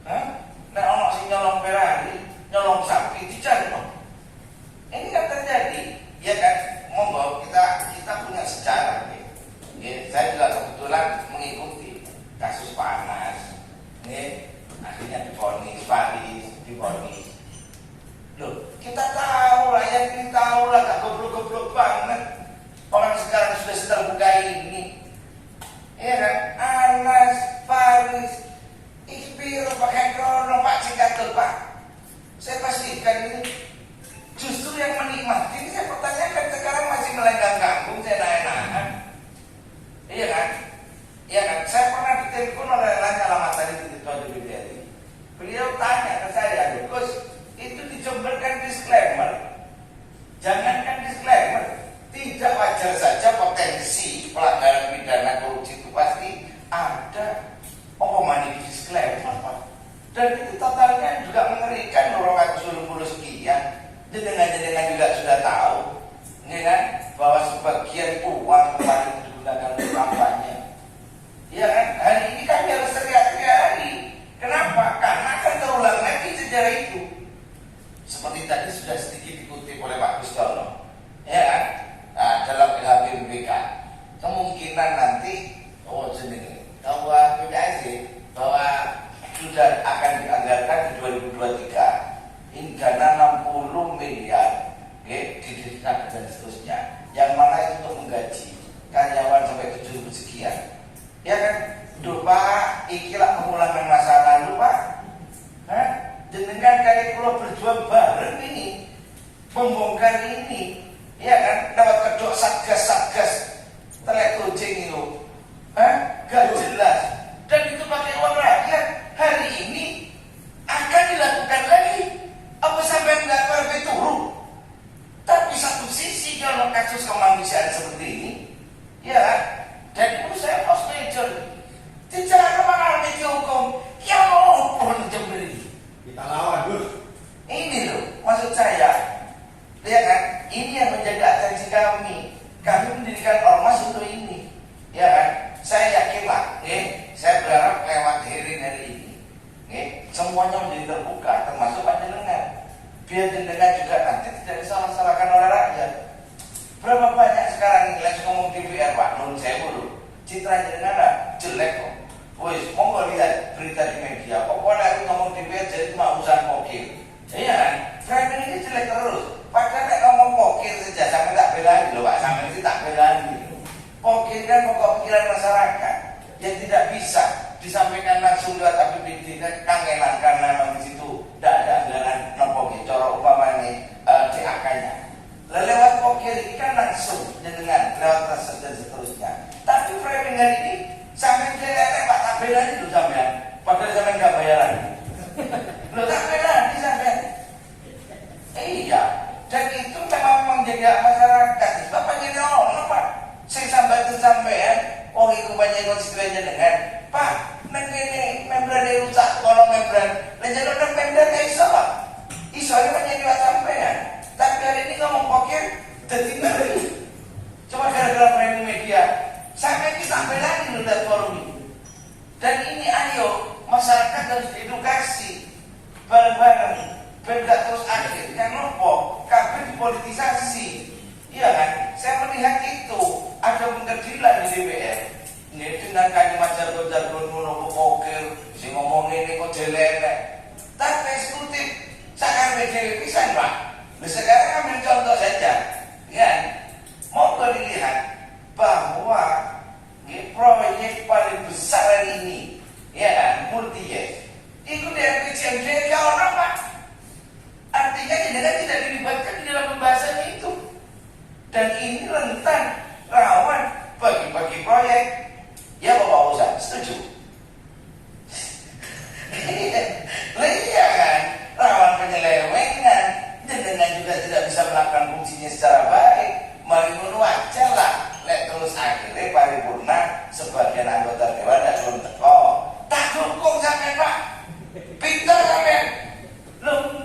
nah ono si nyolong Ferrari, nyolong sapi dicari. Ini kan terjadi, ya kan? Monggo kita punya sejarah. Saya juga kebetulan mengikuti kasus Panas. Akhirnya divonis Paris, divonis. Loh, kita tahu lah, yang ini tahu lah, gak goblok-goblok banget. Orang sekarang sudah terbuka ini. Iya kan? Anas, Paris, Ispiro, pakai krono, Pak Cikatul, Pak. Saya pastikan ini justru yang menikmati. Ini saya pertanyakan sekarang masih melenggang kampung, saya naik-naik. Iya kan? Iya kan? Saya pernah ditelepon oleh alamat tadi di Ketua DPD. Beliau tanya ke saya, Gus, itu dijemberkan disclaimer. Jangankan disclaimer, tidak wajar saja potensi pelanggaran pidana korupsi itu pasti ada. Oh, mani disclaimer, Pak. Dan itu totalnya juga mengerikan, 270 sekian. Jenengan juga sudah tahu, ya kan, bahwa sebagian uang kemarin digunakan untuk kampanye. Ya kan, hari ini kami harus teriak-teriak. Kenapa? Karena akan terulang lagi sejarah itu. Seperti tadi sudah sedikit dikutip oleh Pak Gustono, ya kan? Nah, dalam LHBPK kemungkinan nanti bahwa PKS bahwa sudah akan dianggarkan di 2023 ini dana 60 miliar, didirikan dan seterusnya. Yang mana itu untuk menggaji karyawan sampai 7 sekian, ya kan? Duh Pak, ikilah pengulangan masa lalu Pak. Dengan kali kalau berjuang bareng ini, membongkar ini, ya kan, dapat kedok satgas telek kucing itu, gak jelas. Dan itu pakai uang rakyat. Hari ini akan dilakukan lagi. Apa sampai nggak perlu turun? Tapi satu sisi kalau kasus kemanusiaan seperti ini, ya, dan itu saya post major. Tidak kemana media hukum, ya mau Jemberi. Kita lawan, Gus. Ini loh, maksud saya, lihat kan, ini yang menjaga atensi kami. Kami mendirikan ormas untuk ini, ya kan? Saya yakinlah, saya berharap lewat hearing hari ini, semuanya menjadi terbuka, termasuk panjenengan. Biar jenengan juga nanti tidak disalah-salahkan oleh rakyat. Berapa banyak sekarang ini lagi ngomong DPR Pak Nun Sewu, citra jenengan jelek kok. Wis, monggo lihat berita di media. Pokoknya aku ngomong DPR jadi cuma urusan pokir. Iya kan? Framing ini jelek terus. Padahal nek ngomong pokir saja sampai tak belain loh Pak, sampai ini tak belain gitu. Pokir kan pokok pikiran masyarakat yang tidak bisa disampaikan langsung lewat APBD kangelan karena memang di situ tidak ada anggaran nompok coro umpamanya DAK-nya. Lewat pokir ini kan langsung dengan lewat reses dan seterusnya. Tapi framing hari ini sampai dia Pak tak belain itu sampai, padahal sampai nggak bayaran. Lo tak belain sampai. Iya, dan itu memang menjaga masyarakat. Bapak jadi orang Pak. Saya sampai oh itu banyak konstituennya dengan Pak. Ini membran yang rusak, kalau membran, lanjut udah membran kayak iso Pak. Iso ini menjadi sampean. Tapi hari ini ngomong pokir, jadi ngeri. Cuma gara-gara framing media, sampai kita belain udah forum ini. Dan ini ayo masyarakat harus diedukasi bareng-bareng. Biar gak terus akhir. Kan nopo kabeh dipolitisasi. Iya kan? Saya melihat itu ada pengadilan di DPR. Ini dengan kalimat jargon-jargon ngono pokokir, sing ngomong ini kok jelek. Tapi eksekutif sangat media pisan, Pak. Nah, sekarang ambil contoh saja, ya. Mau dilihat bahwa proyek paling besar hari ini, ya kan, multi-yes, itu dari PCMD orang, Pak. Artinya jenengan tidak dilibatkan di dalam pembahasan itu. Dan ini rentan, rawan bagi-bagi proyek. Ya Bapak Ustaz, setuju? Iya kan, rawan penyelewengan. Jenengan juga tidak bisa melakukan fungsinya secara baik. Mari wajar lah. Terus akhirnya paripurna sebagian anggota dewan tidak belum teko. Tak dukung sampai Pak. Pintar sampai. Loh,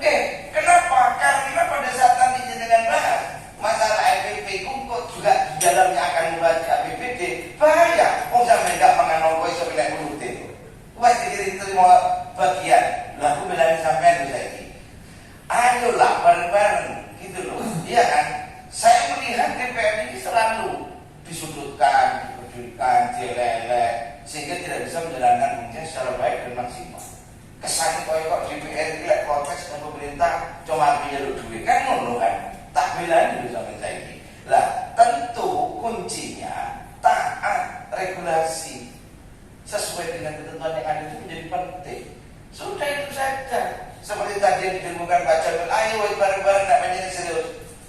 kenapa? Karena pada saat nanti jenengan bahas masalah APP kok juga di dalamnya akan membahas APBD, bahaya. Sampai tidak menganongkoi sebenarnya mulut itu. Pasti diri terima bagian. Lalu bilangin sampai bisa ini. Ayolah bareng-bareng gitu loh. Iya kan? Saya melihat DPR ini selalu disudutkan, dipedulikan, dileleh, sehingga tidak bisa menjalankan fungsinya secara baik dan maksimal. Kesannya kok DPR ini protes dan pemerintah cuma biar duit kan ngono kan? Tak bilang dulu sampai saya ini. Lah tentu kuncinya taat regulasi sesuai dengan ketentuan yang ada itu menjadi penting. Sudah itu saja. Seperti tadi yang ditemukan Pak Jamil, ayo bareng-bareng nak menjadi serius.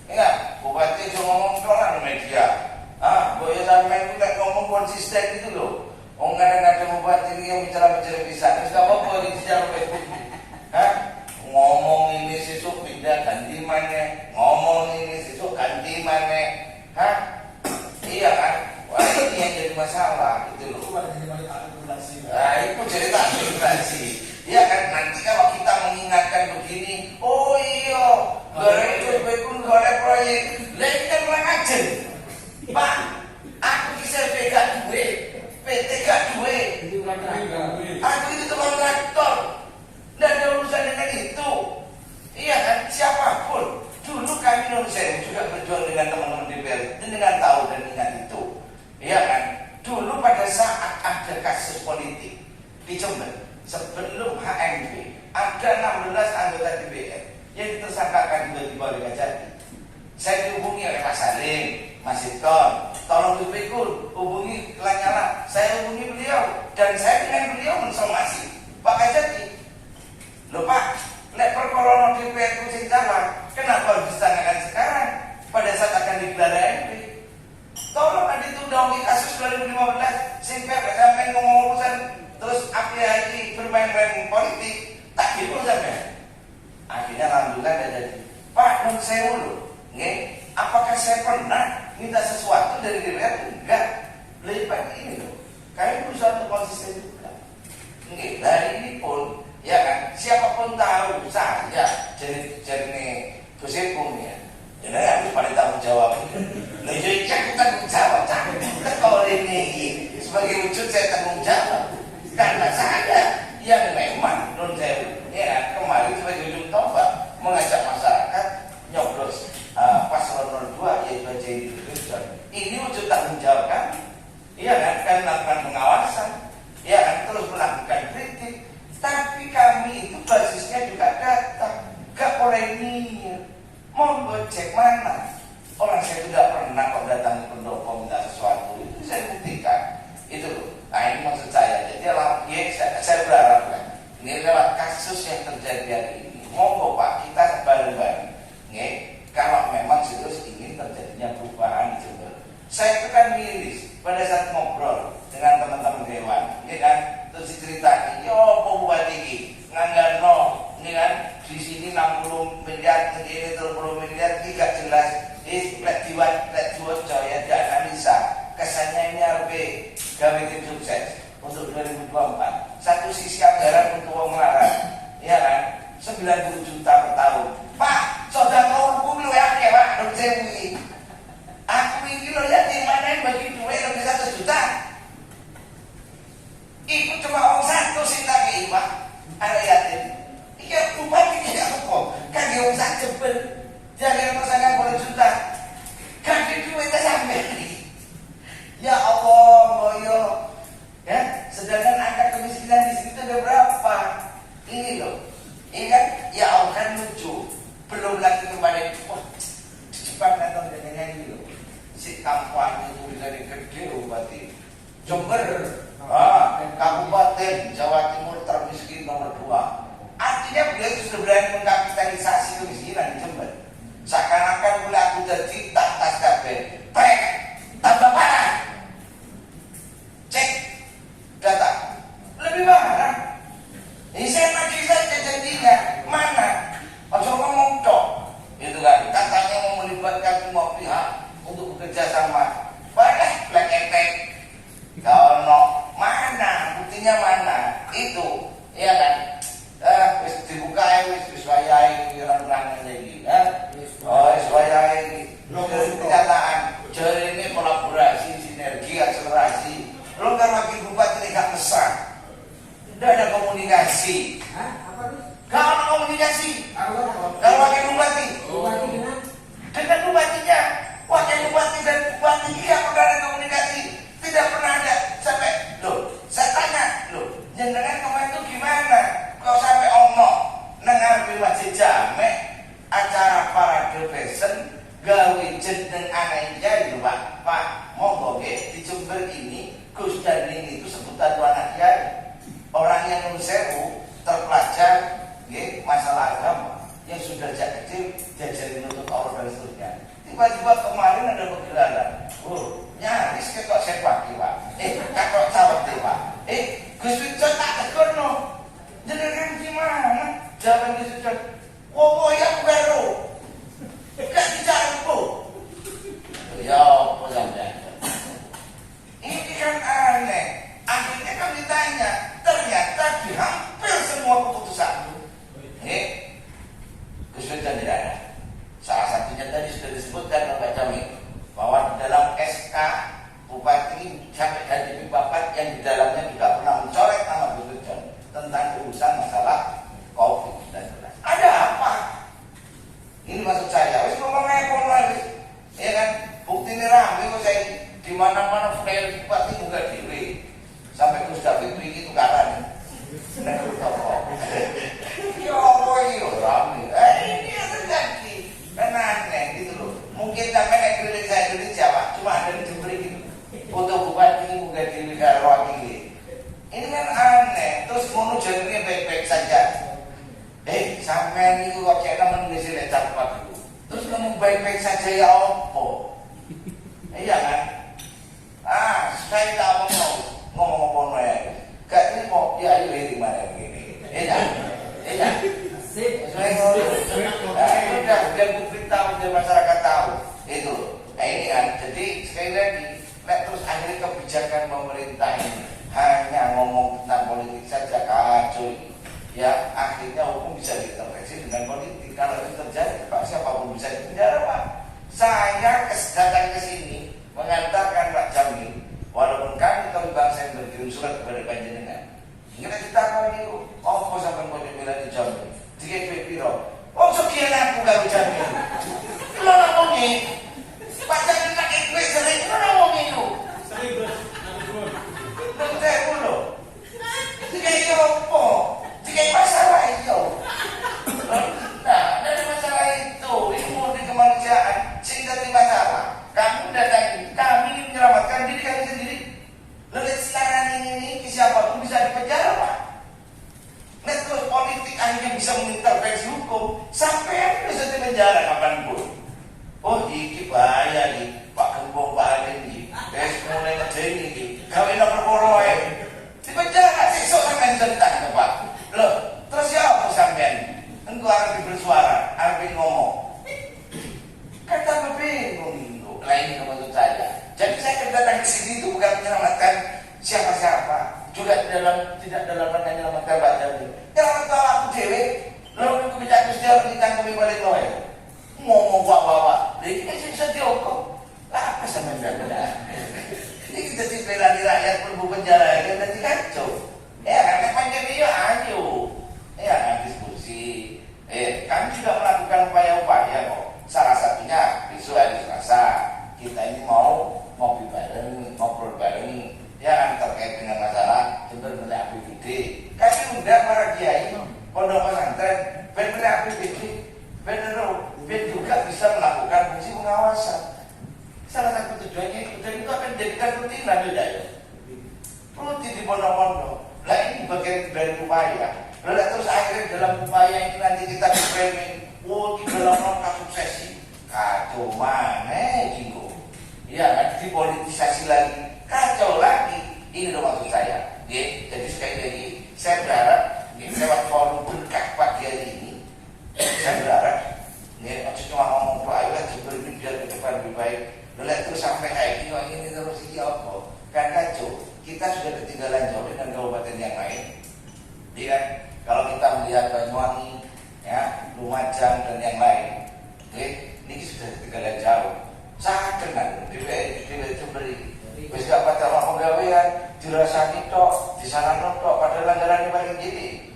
Ingat, Bupati itu ngomong orang media. Boya sampai itu tak ngomong konsisten itu loh. Kadang-kadang Bupati ini yang bicara-bicara bisa. Terus apa-apa di sejarah Facebook. Ngomong ini sesuk pindah ganti mana. Ngomong ini sesuk ganti mana. Iya kan? Wah ini yang jadi masalah gitu loh. Itu jadi tak akumulasi. Iya kan, nanti kalau kita mengingatkan begini, oh iya, goreng pun goreng proyek, lain kan kurang ajar. Pak, aku bisa pegang duit, PT gak duit. Aku itu tukang traktor, dan ada urusan dengan itu. Iya kan, siapapun. Dulu kami Indonesia juga berjuang dengan teman-teman DPR dan dengan tahu dan ingat itu. Iya kan, dulu pada saat ada kasus politik di Jember, sebelum HMP ada 16 anggota DPR yang ditersangkakan tiba-tiba oleh Kajati. Saya dihubungi oleh Pak Salim, Mas Hinton, tolong dipikul, hubungi Lanyala. Saya hubungi beliau dan saya dengan beliau mensomasi Pak Kajati. Loh Pak, lek perkara DPR kucing jalan, kenapa harus ditanyakan sekarang pada saat akan digelar HMP? Tolong ditunda kasus 2015 sehingga sampai ngomong urusan terus akhirnya bermain-main politik tak gitu sampai. Akhirnya alhamdulillah tidak jadi. Pak, non saya dulu, apakah saya pernah minta sesuatu dari DPR? Enggak. Lebih baik ini loh. Kami berusaha untuk konsisten juga. Dari ini pun, ya kan, siapapun tahu saya jadi Gusipung ya. Jadi harus pada tanggung jawab. Nah, jadi aku tanggung jawab. Kalau ini sebagai wujud saya tanggung jawab. Karena saya yang memang non sewu ya kemarin sebagai ujung tombak mengajak masyarakat nyoblos paslon 02 yaitu Haji Idrus. Ini wujud tanggung jawab kami, iya kan, kami melakukan pengawasan, ya kan, terus melakukan kritik. Tapi kami itu basisnya juga data, gak polemik. Mau cek mana? Orang saya tidak pernah kok datang ke pendopo minta sesuatu, itu saya buktikan. Itu loh. Nah ini maksud saya. Jadi saya berharap kan, ini lewat kasus yang terjadi hari ini, monggo Pak kita bareng-bareng. Kalau memang serius ingin terjadinya perubahan di Jember. Saya itu kan miris pada saat ngobrol dengan teman-teman dewan, ini kan terus diceritakan, yo Bupati ini nganggarno, ini kan di sini 60 miliar, ini 30 miliar, tidak jelas. Lek diwaca ya tidak analisa. Kesannya ini RB gawe tim sukses untuk 2024. Satu sisi anggaran untuk wong larat, ya kan, 90 juta per tahun. Pak, saudara hukum lu ya Pak, dong saya ini. Aku ini lo lihat di mana bagi duit lebih 1 juta. Itu cuma orang satu sih lagi Pak, anak yatim. Iya, bupati tidak hukum. Kan dia usah Jember, jangan bapaknya itu dari gede bupati Jember, Kabupaten Jawa Timur termiskin nomor 2. Artinya beliau itu sudah berani mengkapitalisasi kemiskinan di Jember. Seakan-akan mulai aku jadi tas kabeh, tambah parah. Cek data lebih parah. Ini saya maju saja jadinya mana? Ojo ngomong dok, itu kan katanya mau melibatkan semua pihak untuk bekerja sama. Boleh black effect. Kalau no, mana buktinya mana? Itu, ya kan? Wis dibuka wis wayai orang-orang lagi, wis wayai kenyataan. Jadi ini kolaborasi, sinergi, akselerasi. Lo kan wakil bupati gak pesan, tidak ada komunikasi. Gak ada komunikasi. Kalau wakil bupati, dengan bupatinya, wakil bupati dan bupati tidak pernah ada komunikasi, tidak pernah ada sampai. Loh, saya tanya, loh, jenengan kemarin itu gimana? Kau sampai omong nengarpi masjid jamek acara parade fashion gawe jeneng anak kiai Pak monggo nggih di Jember ini Gus Daning itu sebutan anak kiai, orang yang sewu terpelajar nggih masalah agama yang sudah sejak kecil diajarin untuk Allah dan seterusnya. Tiba-tiba kemarin ada pergelaran, nyaris ketok sepak Pak, ketok sawet Pak, Gus Wincon tak tegur no. Jenengan gimana? Jalan Gus Wincon, wowo yang baru, gak dicampur. Ya apa sampean? Ini kan aneh. Akhirnya kan ditanya, ternyata di hampir semua keputusan Gus Wincon tidak ada. Salah satunya tadi sudah disebutkan oleh Pak Jamil bahwa dalam SK Bupati sampai jadi Bapak yang di dalamnya juga pernah mencoret nama Gus Wincon tentang urusan masalah COVID-19. Ada apa? Ini maksud saya. Wis ngomongnya pun lagi, ya kan? Bukti ini rame kok saya di mana-mana flyer Bupati buka diri sampai Gus David itu karan. Nek toko. Ya apa iki rame? Ini yang terjadi. Kan aneh gitu loh. Mungkin sampai nek kritik saya Indonesia Pak, cuma ada di Jember gitu. Foto Bupati buka diri karo wakil. Ini kan aneh. Terus ngono jenenge baik-baik saja. Sampean itu kok cek temen ngisi lecak Pak itu. Terus ngomong baik-baik saja ya opo? Iya kan? Saya tak ngomong apa ya. Gak ini mau ya ayo dari mana begini. Iya. Saya udah publik tahu, biar masyarakat tahu. Itu. Nah ini kan. Jadi sekali lagi, terus akhirnya kebijakan pemerintah ini hanya ngomong tentang politik saja kacau. Ya akhirnya hukum bisa diintervensi dengan politik. Kalau itu terjadi, Pak, siapapun bisa dipenjara Pak. Saya datang ke sini mengantarkan Pak Jamil, walaupun kami kami bangsa yang berkirim surat kepada panjenengan. Kita tahu ini, apa sampai mau dibilang di Jamil? Jika piro, sekian aku gak Jamil. Lo ngomongin, Pak Jamil pakai gue sering, lo ngomongin lu. Sering bro, saya dulu. Jika itu apa? Jika masalah itu, nah dari masalah itu, ilmu di kemanusiaan, sehingga di masalah, kamu datang, kami menyelamatkan diri kami sendiri. Lalu sekarang ini siapapun bisa dipenjara Pak. Nah terus politik akhirnya bisa mengintervensi hukum, sampai bisa dipenjara kapanpun. Iki bahaya nih, Pak Gembong Pak Adin nih, mulai ngerjain nih, kawin apa perkoroy, dipenjara sesok sampai tentang Pak. Loh, terus siapa sampean? Engkau harus bersuara, harus ngomong. Kata bingung itu, lain maksud saya. Jadi saya datang ke sini itu bukan menyelamatkan siapa-siapa, juga tidak dalam rangka menyelamatkan Pak Jamil. Nyelamatkan aku dewe, lalu aku bicara Gusti harus ditangkap balik loh. Ngomong bawa-bawa, ini bisa dihukum. Apa sama benar? Ini kita dibela di rakyat perlu penjara, kita nanti kacau. Ya karena panjang ya ayo, ya kan diskusi. Kami juga melakukan upaya-upaya kok. Salah satunya besok hari Selasa kita ini mau ngopi bareng, ngobrol bareng, ya terkait dengan masalah Jember Menteri APBD. Kami undang para kiai, pondok pesantren, Menteri APBD, biar juga bisa melakukan fungsi pengawasan. Salah satu tujuannya kan rutin ada ya. Rutin di pondok-pondok. Lah ini bagian dari upaya. Lalu terus akhirnya dalam upaya ini nanti kita di framing, oh di dalam rangka suksesi. Kacau mana Jingo? Ya kan dipolitisasi lagi, kacau lagi. Ini loh maksud saya. Ya, jadi sekali lagi saya berharap lewat forum berkah pagi hari ini, saya berharap ya maksudnya ngomong tuh ayolah Jember ini biar ke depan lebih baik. Lalu terus sampai kayak ini terus ini apa? Kan kacau. Kita sudah ketinggalan jauh dengan kabupaten yang lain. Iya kan? Kalau kita melihat Banyuwangi, ya, Lumajang dan yang lain, ini sudah ketinggalan jauh. Sangat kenal di Jember ini. Wis gak pada mau penggawean, dirasani tok, di sana tok, padahal anggarannya paling gini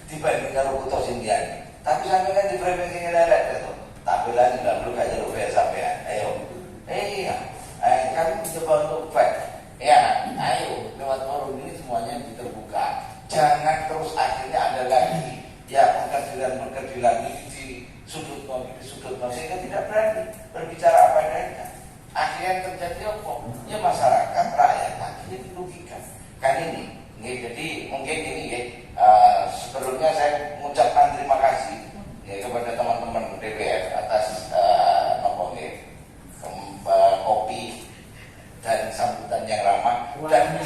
dibanding karo kutha Sindian. Tapi sampai kan di framing sing elek itu. Tapi lagi nggak perlu kayak jalur sampean. Ayo, iya, kami mencoba untuk fight. Ya, ayo lewat forum ini semuanya terbuka. Jangan terus akhirnya ada lagi ya pengkerdilan di sudut sehingga tidak berani berbicara apa adanya. Akhirnya yang terjadi apa? Ya masyarakat, rakyat akhirnya dirugikan. Kan ini jadi mungkin ini ya, sebelumnya saya mengucapkan terima kasih ya, kepada teman-teman DPR atas kopi dan sambutan yang ramah dan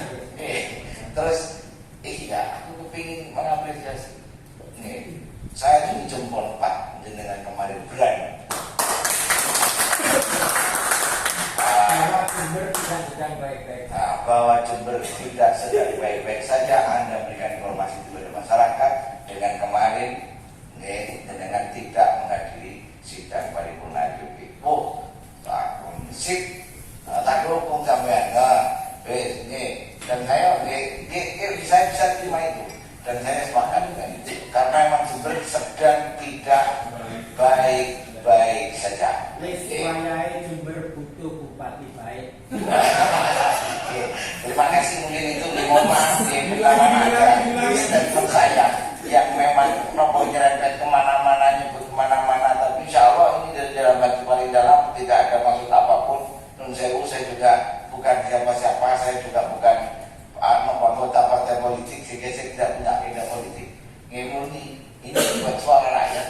terus iya aku kepingin mengapresiasi nih saya cuma jempol 4 dengan kemarin berani bahwa Jember tidak sedang baik-baik saja. Anda berikan informasi kepada masyarakat dengan kemarin dengan tidak menghadiri sidang paripurna JP. Oh, tak konsip, tak dukung sampean. Dan saya bisa terima itu dan saya sepakat dengan itu karena memang Jember sedang tidak baik-baik saja. Jember butuh bupati baik. Terima kasih mungkin itu mohon maaf pertama ada statement saya yang memang nopo nyerempet kemana-mana nyebut kemana-mana tapi insya Allah ini dari dalam hati paling dalam tidak ada maksud apapun. Nun sewu saya juga bukan siapa-siapa, saya juga bukan anggota partai politik sehingga saya tidak punya agenda politik. Murni ini buat suara rakyat.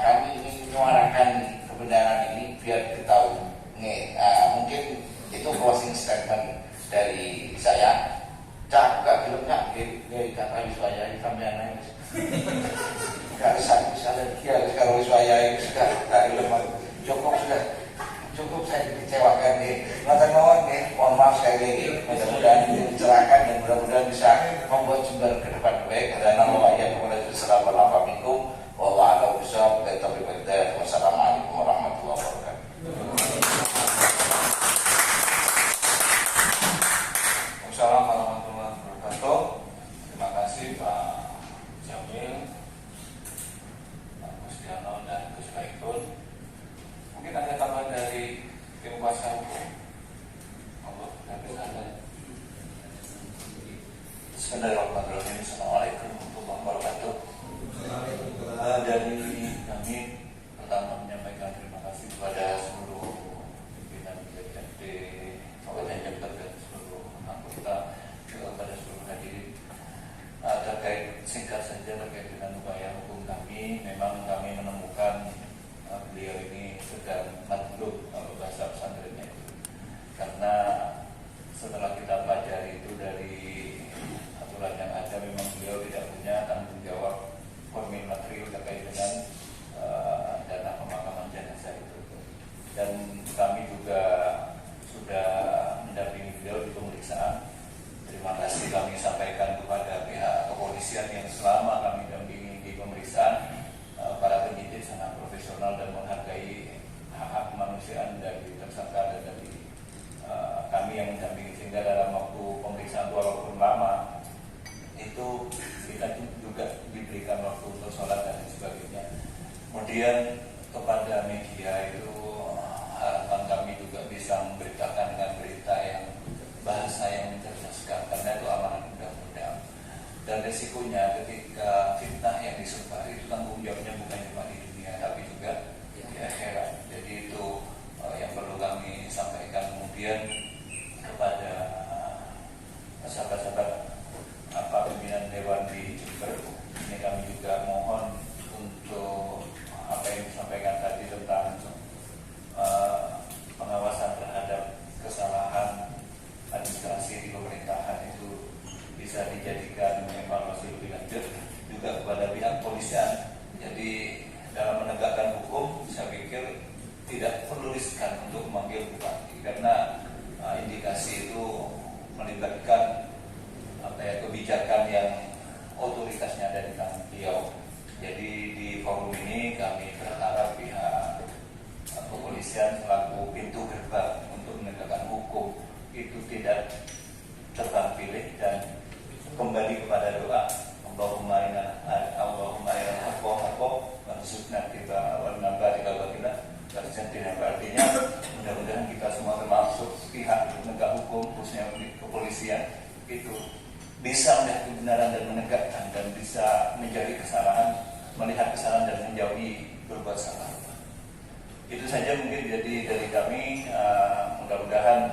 Kami ingin menyuarakan kebenaran ini biar diketahui. Mungkin itu closing statement dari saya. Cak gak belum nak kata Wiswaya sampai anak gak bisa lagi ya kalau Wiswaya itu sudah dari lemah cukup saya dikecewakan nih. Mohon maaf sekali lagi. Mudah-mudahan ini mencerahkan dan mudah-mudahan bisa membuat Jember ke depan baik. Dan nama ayat kepada Assalamualaikum warahmatullahi wabarakatuh. Wassalamualaikum warahmatullahi wabarakatuh. Assalamualaikum warahmatullahi wabarakatuh. Terima kasih Pak Jamil, Pak Mustiono dan Gus Baikun. Mungkin ada tambahan dari tim kuasa hukum. Bismillahirrahmanirrahim. Assalamualaikum warahmatullahi wabarakatuh. Dari kami pertama menyampaikan terima kasih kepada seluruh pimpinan DPRD Kabupaten Jember dan seluruh anggota kepada seluruh hadirin. Terkait singkat saja terkait dengan upaya hukum kami, memang kami menemukan beliau ini sedang madlub bahasa pesantrennya itu, karena setelah kita pelajari itu dari aturan yang ada, memang beliau tidak punya tanggung jawab formil material terkait dengan dana pemakaman jenazah itu. Dan kami juga sudah mendampingi beliau di pemeriksaan. Terima kasih kami sampaikan kepada pihak kepolisian yang selama kami dampingi di pemeriksaan. Para penyidik sangat profesional dan menghargai hak-hak kemanusiaan dari tersangka dan dari kami yang mendampingi, sehingga dalam waktu pemeriksaan walaupun lama itu kita juga diberikan waktu untuk sholat dan sebagainya. Kemudian kepada media itu harapan kami juga bisa memberitakan dengan berita yang bahasa yang mencerdaskan, karena itu amanat undang-undang. Dan resikonya ketika fitnah yang disebar itu tanggung jawabnya bukan cuma di dunia tapi juga di akhirat. Jadi itu yang perlu kami sampaikan. Kemudian kepolisian itu bisa melihat kebenaran dan menegakkan, dan bisa menjadi kesalahan, melihat kesalahan dan menjauhi berbuat salah. Itu saja mungkin jadi dari kami. Mudah-mudahan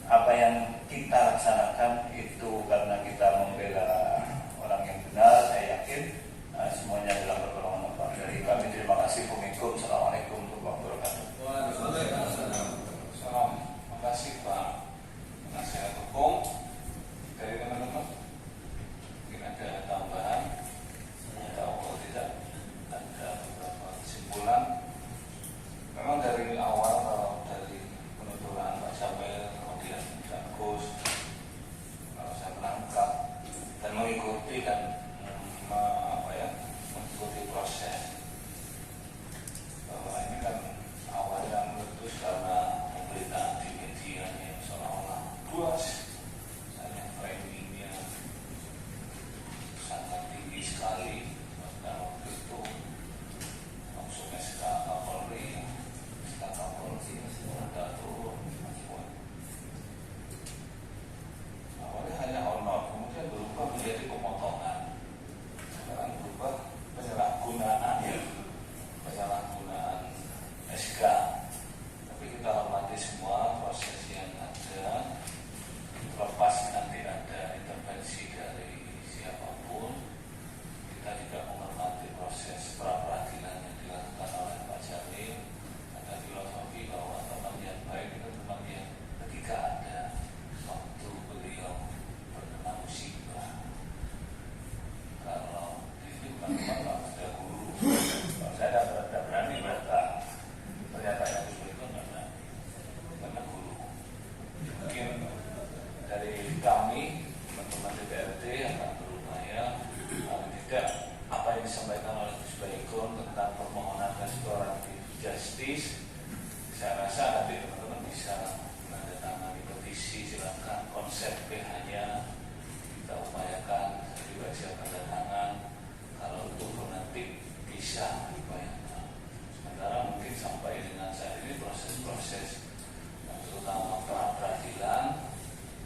apa yang kita laksanakan itu karena kita membela orang yang benar. Saya yakin semuanya dalam pertolongan Allah. Dari kami terima kasih. Assalamualaikum warahmatullahi wabarakatuh. Salam. Terima kasih Pak Penasihat Hukum. Dari teman-teman mungkin ada tambahan atau tidak, ada beberapa kesimpulan. Memang dari awal, kalau dari penuturan Pak Jamil kemudian Pak Gus, kalau saya menangkap dan mengikuti dan mengikuti proses bahwa ini kan awalnya meletus karena pemberitaan di media yang seolah-olah luas, misalnya framingnya sangat tinggi sekali. Pada waktu itu langsung SK Kapolri sudah turun semua. Awalnya hanya honor, kemudian berubah menjadi pemotongan, sekarang berubah penyalahgunaan SK. Tapi kita hormati semua proses yang ada, lepas nanti ada intervensi dari siapapun. Kita juga menghormati proses pra-peradilan yang dilakukan oleh Pak Jamil. Ada filosofi bahwa teman yang baik itu teman yang ketika ada waktu beliau terkena musibah. Kalau di sini teman-teman ada guru, kalau saya tidak berani berkata ternyata yang itu tidak berani karena guru. Mungkin dari kami teman-teman DPRD akan berupaya paling tidak apa yang disampaikan oleh Gus Baikun tentang permohonan restoratif justice, saya rasa nanti teman-teman bisa menandatangani petisi. Silakan konsep PH-nya kita upayakan, saya juga siap tanda tangan kalau itu nanti bisa diupayakan. Sementara mungkin sampai dengan saat ini proses-proses terutama pra-peradilan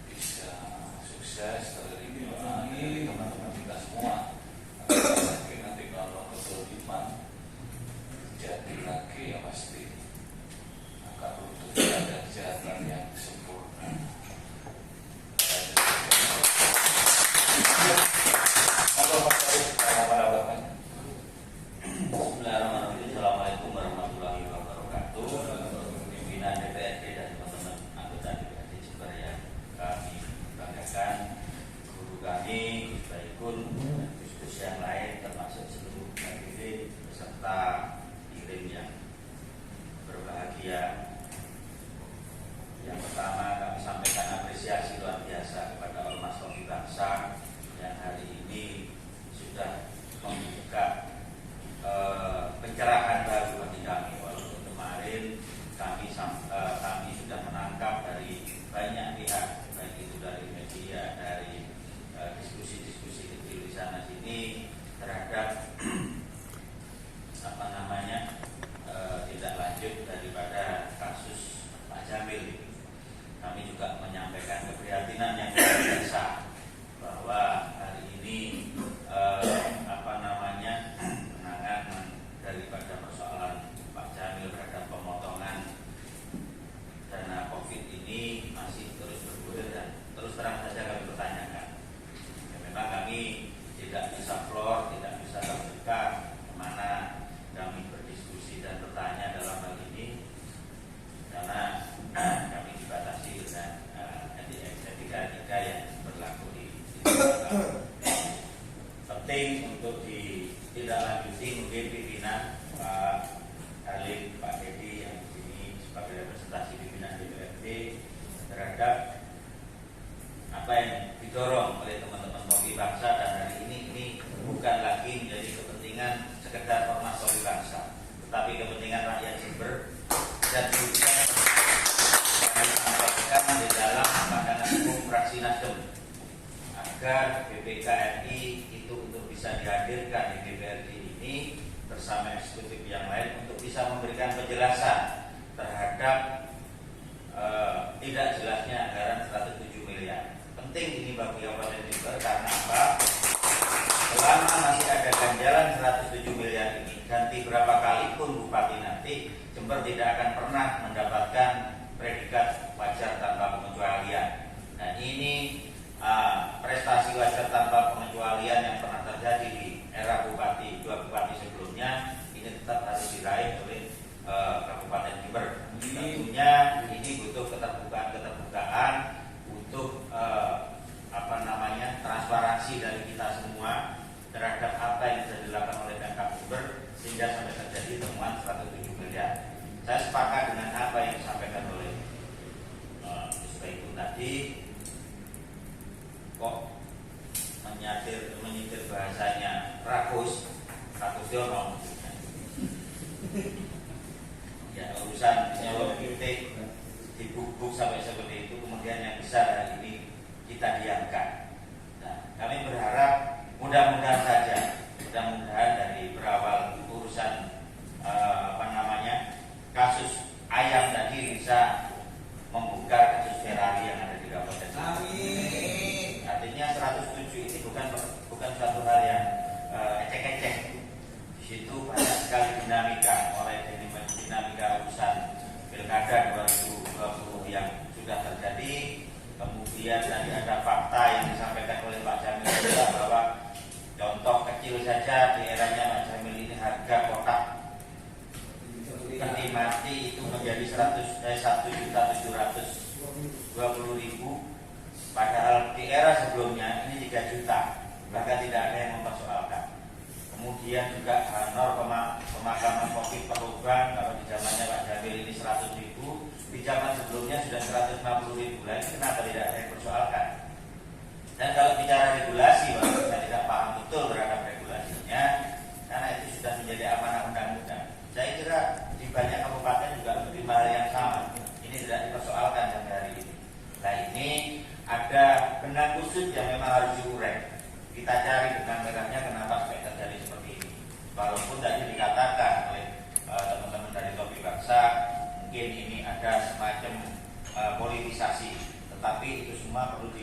bisa sukses terlindungi teman-teman kita semua. Mungkin nanti kalau kedoliman jadi lagi ya pasti akan butuh ada jalan yang sempurna. Bismillahirrahmanirrahim. Assalamualaikum warahmatullahi wabarakatuh. Pimpinan DPRD dan teman-teman anggota DPRD Jember yang kami banggakan, guru kami, Gus Baikun, dan Gus yang lain, termasuk seluruh DPRD beserta kirim yang berbahagia. Yang pertama, kami sampaikan apresiasi luar biasa kepada Ormas Topi Bangsa yang hari ini sudah membuka pencerahan baru bagi kami. Walaupun kemarin kami sudah menangkap dari banyak pihak, baik itu dari media, dari diskusi-diskusi kecil di sana sini terhadap tindak lanjut daripada kasus Pak Jamil. Kami juga menyampaikan keprihatinan yang luar biasa bahwa hari ini penanganan daripada persoalan Pak Jamil terhadap pemotongan dana COVID ini masih terus bergulir dan terus terang saja kami pertanyakan. Ya, memang kami tidak bisa floor, tidak bisa terbuka kemana kami berdiskusi dan bertanya dalam hal ini karena kami dibatasi dengan etika yang berlaku di penting untuk ditindaklanjuti. Mungkin pimpinan Pak Halim, Pak Dedi yang di sini sebagai representasi pimpinan DPRD terhadap apa yang didorong oleh teman-teman Topi Bangsa, dan hari ini bukan lagi menjadi kepentingan sekedar Ormas Topi Bangsa, tetapi kepentingan rakyat Jember dan juga disampaikan di dalam pandangan hukum fraksi Nasdem agar BPKRI itu untuk bisa dihadirkan di DPRD ini bersama eksekutif yang lain untuk bisa memberikan penjelasan terhadap tidak jelasnya anggaran 107 miliar Komber tidak akan pernah mendapatkan predikat wajar tanpa pengecualian. Dan ini prestasi wajar tanpa pengecualian yang pernah terjadi di era dua bupati sebelumnya ini tetap harus diraih oleh Kabupaten Jember. Tentunya ini butuh keterbukaan, butuh transparansi dari kita semua terhadap apa yang sudah dilakukan oleh Pemkab Jember sehingga sampai terjadi temuan 107 miliar. Saya sepakat dengan apa yang disampaikan oleh Gus Baikun tadi. Kok menyitir bahasanya rakus Yono. Ya, urusan nyolong titik dibuk-buk sampai seperti itu, kemudian yang besar hari ini kita diamkan. Nah, kami berharap mudah-mudahan dari berawal urusan kasus ayam tadi bisa membuka kasus Ferrari yang ada di Kabupaten. Amin. Artinya 107 ini bukan suatu hal yang ecek-ecek. Di situ banyak sekali dinamika, mulai dari dinamika urusan Pilkada 2020 yang sudah terjadi, kemudian tadi ada fakta yang disampaikan oleh Pak Jamil juga bahwa contoh kecil saja di eranya Pak Jamil ini harga kotak peti mati itu menjadi 1.720.000, padahal di era sebelumnya ini 3 juta, bahkan tidak ada yang mempersoalkan. Kemudian juga honor pemakaman COVID per lubang, kalau di zamannya Pak Jamil ini 100.000, di zaman sebelumnya sudah 150.000, lagi kenapa tidak ada yang mempersoalkan? Dan kalau bicara regulasi, walaupun saya tidak paham betul terhadap regulasinya, karena itu sudah menjadi amanah undang-undang. Saya kira di banyak kabupaten juga menerima hal yang sama. Ini tidak dipersoalkan sampai hari ini. Nah, ini ada benang kusut yang memang harus diurai. Kita cari benang merahnya kenapa sampai terjadi seperti ini. Walaupun tadi dikatakan oleh teman-teman dari Topi Bangsa, mungkin ini ada semacam politisasi, tetapi itu semua perlu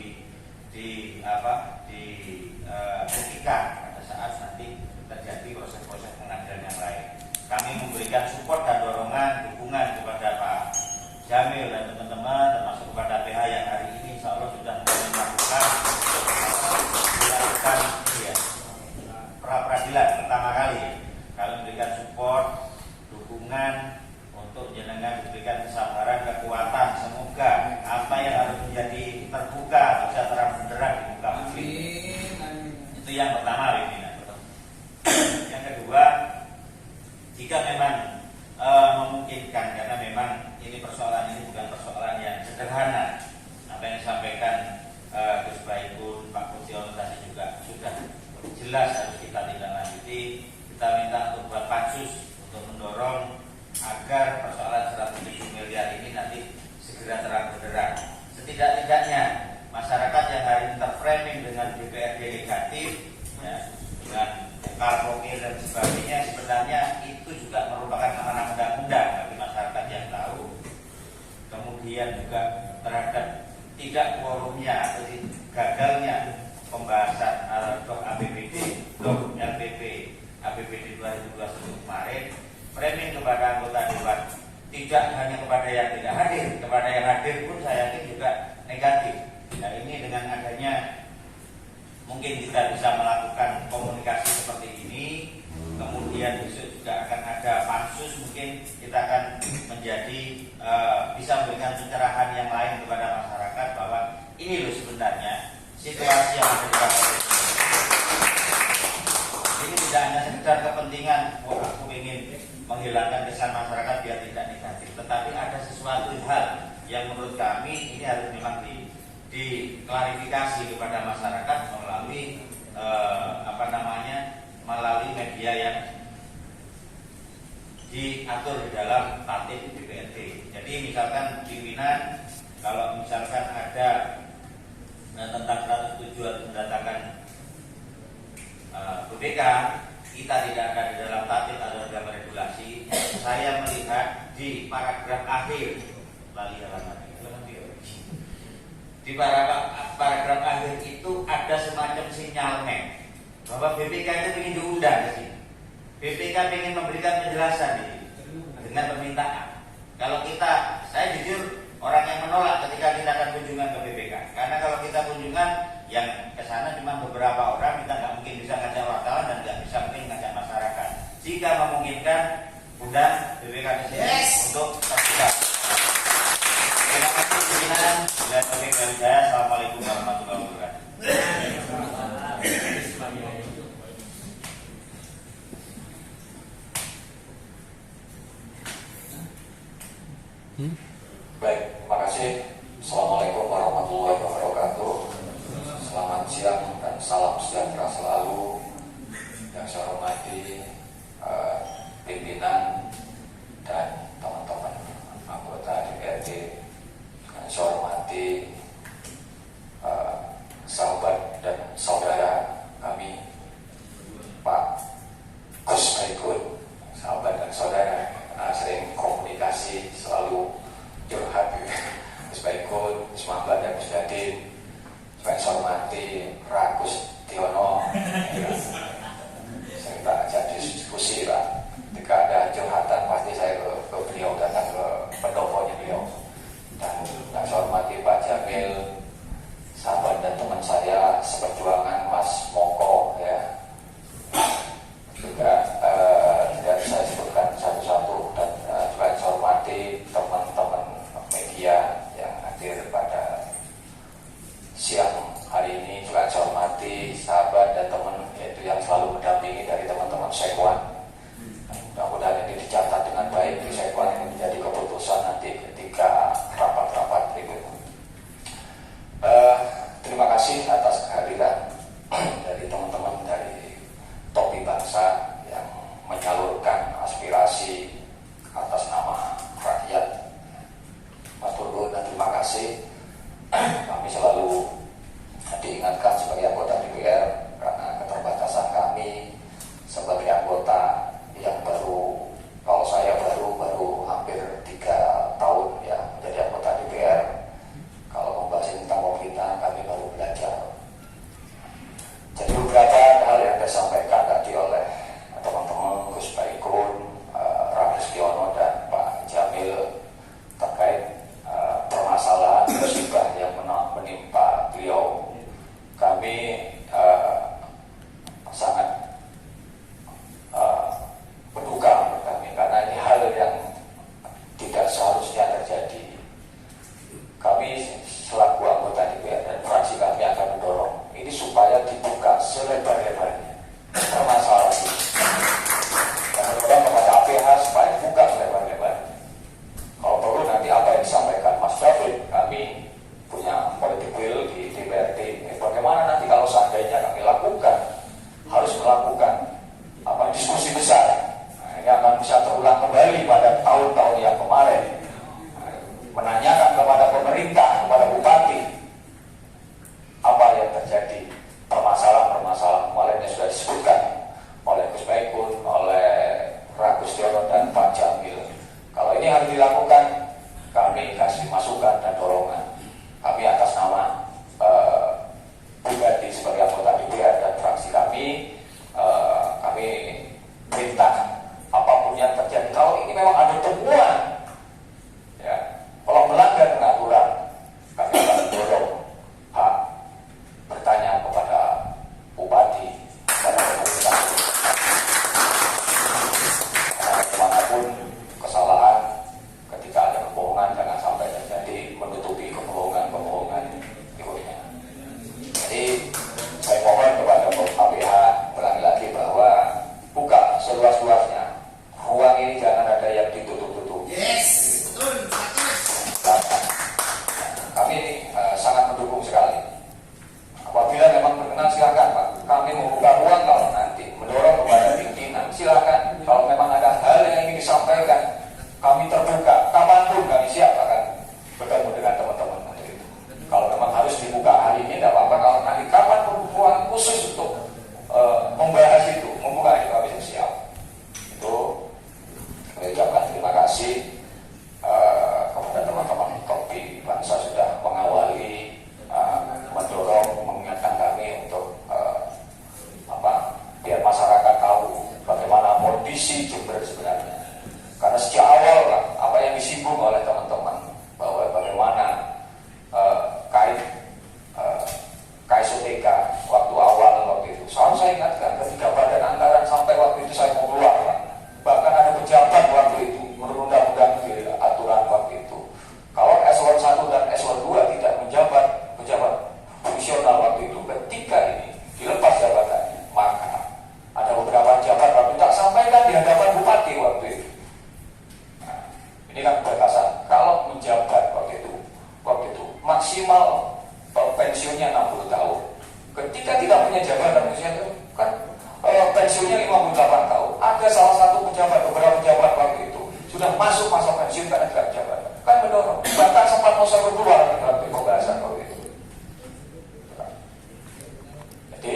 dibuktikan pada saat nanti terjadi proses-proses pengadilan yang lain. Kami memberikan support dan dorongan, dukungan kepada Pak Jamil dan teman-teman, termasuk kepada PH yang hari ini insya Allah sudah melakukan pra-peradilan pertama kali. Kami memberikan support, dukungan untuk jenengan diberikan kesabaran, kekuatan. Semoga apa yang harus menjadi terbuka bisa terang benderang di muka publik. Itu yang pertama, pimpinan. Yang kedua, jika memang memungkinkan, karena memang ini persoalan ini bukan persoalan yang sederhana. Apa yang disampaikan Gus Baikun, Pak Kution tadi juga sudah jelas harus kita tindak lanjuti. Kita minta untuk buat pansus untuk mendorong agar persoalan 107 miliar ini nanti segera terang benderang. Setidak-tidaknya masyarakat yang hari ini terframing dengan DPRD negatif, ya, dengan karpokil dan sebagainya, sebenarnya itu juga merupakan amanah undang-undang bagi masyarakat yang tahu. Kemudian juga terhadap tidak quorumnya atau gagalnya pembahasan APBD, LPP APBD 2021 kemarin, framing kepada anggota dewan tidak hanya kepada yang tidak hadir, kepada yang hadir pun saya yakin juga negatif. Nah, ini dengan adanya mungkin kita bisa melakukan komunikasi seperti ini, kemudian besok juga akan ada pansus, mungkin kita akan menjadi bisa memberikan pencerahan yang lain kepada masyarakat bahwa ini loh sebenarnya situasi yang ada di Kabupaten. Ini tidak hanya sekedar kepentingan, aku ingin menghilangkan kesan masyarakat biar tidak negatif, tetapi ada sesuatu hal yang menurut kami ini harus memang diklarifikasi kepada masyarakat melalui melalui media yang diatur di dalam tatip DPRD. Jadi misalkan pimpinan, kalau misalkan ada tentang 107 atau mendatangkan BPK, kita tidak ada di dalam tatip atau dalam regulasi. Saya melihat di paragraf akhir, di paragraf akhir itu ada semacam sinyalmen bahwa BPK itu ingin diundang ke sini. BPK ingin memberikan penjelasan ini dengan permintaan. Kalau saya jujur orang yang menolak ketika kita akan kunjungan ke BPK. Karena kalau kita kunjungan yang ke sana cuma beberapa orang, kita nggak mungkin bisa ngajak wartawan dan nggak bisa mungkin ngajak masyarakat. Jika memungkinkan, undang BPK ke sini untuk terbuka. Terima kasih pimpinan dan Topik dari saya. Assalamualaikum warahmatullahi wabarakatuh. Baik, terima kasih. Assalamualaikum warahmatullahi wabarakatuh. Selamat siang dan salam sejahtera selalu. Yang saya hormati pimpinan dan teman-teman anggota DPRD. Yang saya hormati sahabat dan saudara kami, Pak Gus Baikun, sahabat dan saudara. Sering komunikasi, selalu curhat Gus Baikun, Gus Mahbat dan Gus Yadin. Saya hormati Ragus Tiono. Saya tak jadi diskusi lah. Ketika ada curhatan pasti saya ke beliau, datang ke pendoponya beliau. Dan saya hormati Pak Jamil, sahabat dan teman saya seperjuangan, Mas Moko ya. Juga tidak bisa sebutkan satu-satu, dan juga saya hormati teman-teman media yang hadir pada siang hari ini. Juga saya hormati sahabat dan teman yaitu yang selalu mendampingi dari teman-teman Sekwan. Mudah-mudahan ini dicatat dengan baik di Sekwan, ini menjadi keputusan nanti ketika rapat-rapat berikutnya. Terima kasih atas kehadiran dari teman-teman dari Topi Bangsa yang menyalurkan aspirasi atas nama rakyat. Matur nuwun dan terima kasih. Kami selalu diingatkan sebagai anggota DPR karena keterbatasan kami sebagai anggota yang baru, kalau saya baru hampir 3 tahun ya menjadi anggota DPR. Kalau membahas tentang pemerintahan kami baru belajar. Jadi beberapa hal yang saya sampaikan tadi oleh teman-teman Gus Baikun, Ragus Tiono dan Pak Jamil terkait permasalahan musibah yang menimpa beliau, kami sangat berduka menurut kami karena ini hal yang tidak seharusnya terjadi. Kami selaku anggota DPR dan fraksi kami akan mendorong ini supaya dibuka selebar-lebarnya permasalahan ini. Dan mendorong kepada APH supaya dibuka selebar-lebarnya. Kalau perlu nanti apa yang disampaikan Mas David, kami punya politik will di DPRD. Bagaimana nanti kalau seandainya kami lakukan, harus melakukan diskusi besar. Nah, ini akan bisa terulang kembali pada tahun-tahun yang kemarin. Menanyakan kepada pemerintah, kepada bupati, apa yang terjadi, permasalahan-permasalahan kemarin yang sudah disebutkan oleh Gus Baikun, oleh Ragus Tiono dan Pak Jamil. Kalau ini harus dilakukan, kami kasih masukan dan dorongan. Kami atas nama pribadi sebagai anggota DPR dan fraksi kami minta apapun yang terjadi. Kalau ini memang ada temuan, ya, kalau melanggar aturan, maksimal pensiunnya 60 tahun. Ketika tidak punya jabatan usia itu kan pensiunnya 58 tahun. Ada salah satu pejabat, beberapa pejabat waktu itu sudah masuk masa pensiun karena tidak jabatan. Kan mendorong. Bahkan sempat mau suruh keluar dalam pembahasan waktu itu. Jadi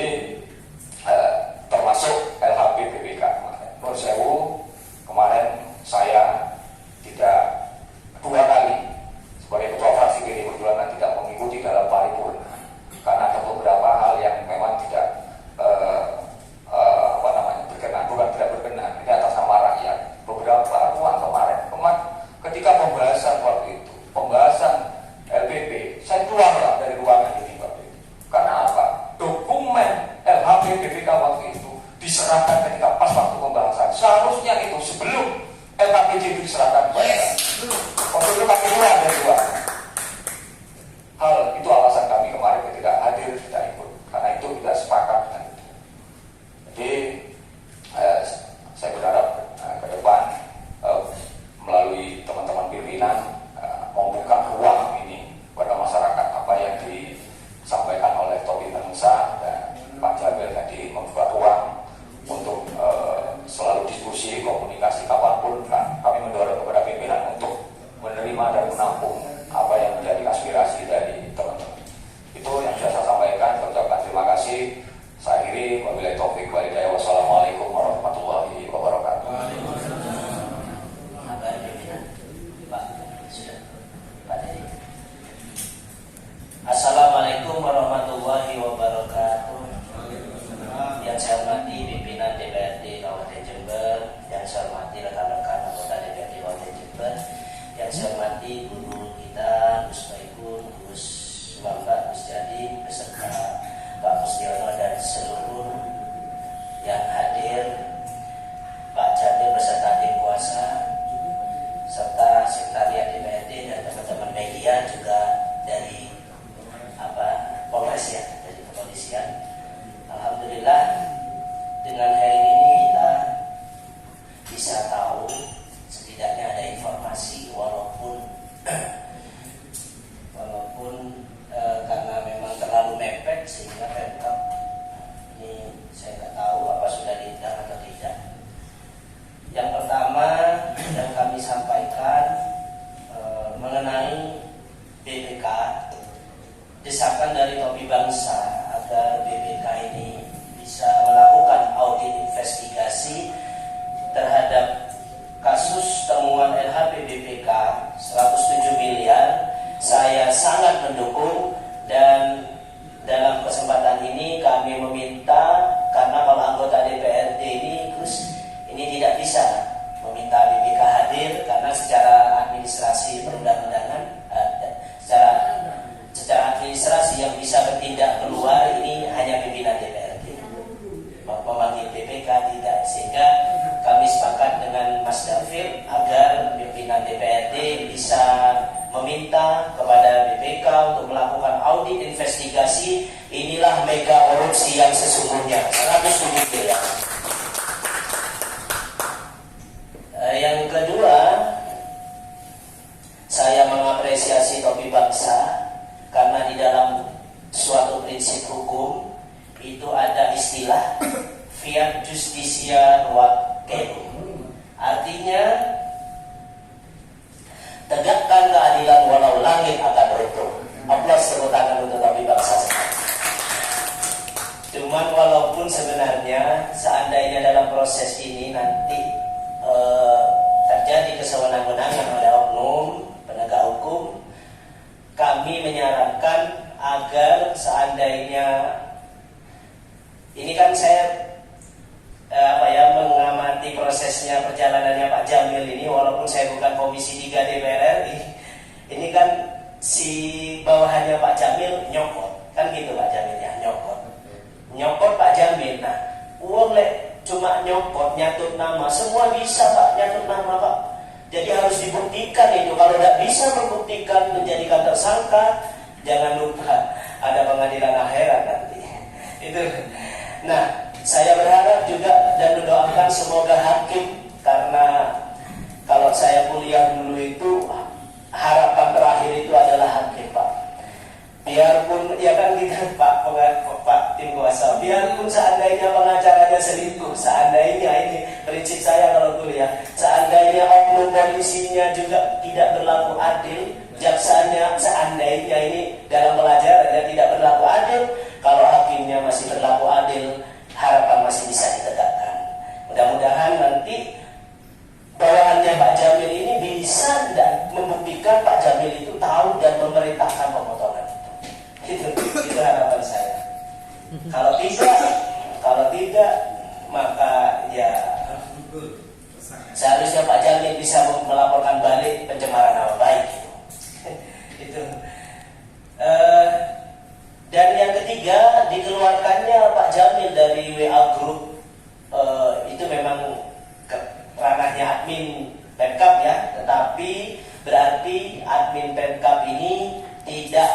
termasuk LHP BPK kemarin. Nur Sewu kemarin saya tidak 2 kali sebagai ketua fraksi PD Perjuangan tidak mengikuti dalam paripurna karena ada beberapa hal yang memang tidak berkenan, bukan tidak berkenan, ini atas nama rakyat. Beberapa ruang kemarin ketika pembahasan waktu itu, pembahasan LPP, saya keluarlah dari ruangan ini waktu itu. Karena apa? Dokumen LHP BPK waktu itu diserahkan ketika pas waktu pembahasan. Seharusnya itu sebelum LKPJ diserahkan kepada waktu itu kami keluar dari ruangan. Hal itu alasan kami kemarin ketika hadir tidak ikut, karena itu tidak sepakat dengan itu. Jadi saya berharap ke depan melalui teman-teman pimpinan membuka ruang ini kepada masyarakat. Apa yang disampaikan oleh Topi Bangsa dan Pak Jamil tadi, membuka ruang untuk selalu diskusi, komunikasi kapanpun. Kami mendorong kepada pimpinan untuk menerima dan menampung apa yang menjadi aspirasi dari teman-teman. Itu yang bisa saya sampaikan. Saya ucapkan terima kasih. Saya akhiri, wabillahi taufiq wal hidayah. Wassalamualaikum warahmatullahi wabarakatuh. Assalamualaikum warahmatullahi wabarakatuh. Yang saya hormati pimpinan DPRD Kabupaten Jember, yang saya hormati rekan-rekan anggota DPRD Kabupaten Jember, yang saya hormati guru kita, Gus Baikun, Gus Bambang, Gus Jadi, beserta Pak Mustiono dan seluruh yang hadir, Pak Jamil beserta tim kuasa, serta sekretariat DPRD dan teman-teman media juga dari Polres ya, dari kepolisian. Alhamdulillah dengan hari ini kita bisa tahu setidaknya ada informasi walaupun karena memang terlalu mepet sehingga Pemkab ini saya nggak tahu apa sudah diundang atau tidak. Yang pertama yang kami sampaikan mengenai BPK, desakan dari Topi Bangsa agar BPK ini bisa melakukan audit investigasi terhadap kasus temuan LHP BPK 107 miliar. Saya sangat mendukung, dan dalam kesempatan ini kami meminta, karena kalau anggota DPRD ini tidak bisa meminta BPK hadir karena secara administrasi perundang-undangan secara administrasi yang bisa bertindak keluar ini hanya pimpinan DPRD. Memanggil BPK tidak, sehingga kami sepakat dengan Mas David agar pimpinan DPRD bisa meminta kepada BPK untuk melakukan audit investigasi. Inilah mega korupsi yang sesungguhnya. 107 miliar. Yang kedua, saya mengapresiasi Topi Bangsa karena di dalam suatu prinsip hukum itu ada istilah fiat justitia ruat caelum. Artinya tegakkan keadilan walau langit akan runtuh. Aplaus tepuk tangan untuk Topi Bangsa. Cuman walaupun sebenarnya seandainya dalam proses ini nanti terjadi kesewenang-wenangan oleh oknum penegak hukum, kami menyarankan agar seandainya ini kan saya mengamati prosesnya perjalanannya Pak Jamil ini, walaupun saya bukan Komisi 3 DPR RI, ini kan si bawahannya Pak Jamil nyokot, kan gitu Pak Jamil ya, nyokot Pak Jamil. Nah, uang cuma nyokot, nyatut nama, semua bisa Pak, nyatut nama Pak. Jadi harus dibuktikan itu. Kalau tidak bisa membuktikan, menjadikan tersangka, jangan lupa ada pengadilan akhirat nanti. Itu. Nah, saya berharap juga dan mendoakan semoga hakim, karena kalau saya kuliah dulu itu harapan terakhir itu adalah hakim Pak. biarpun ya kan kita Pak tim kuasa, biarpun seandainya pengacaranya selingkuh, seandainya ini prinsip saya kalau kuliah, seandainya oknum polisinya juga tidak berlaku adil, jaksanya seandainya ini dalam pelajaran tidak berlaku adil, kalau hakimnya masih berlaku adil, harapan masih bisa ditegakkan. Mudah-mudahan nanti bawahannya Pak Jamil ini bisa dan membuktikan Pak Jamil itu tahu dan memerintahkan pemotongan itu. Itu harapan saya. Kalau tidak maka ya seharusnya Pak Jamil bisa melaporkan balik pencemaran nama baik itu. Dan yang ketiga, dikeluarkannya Pak Jamil dari WA Group itu memang ranahnya admin Pemkab ya, tetapi berarti admin Pemkab ini tidak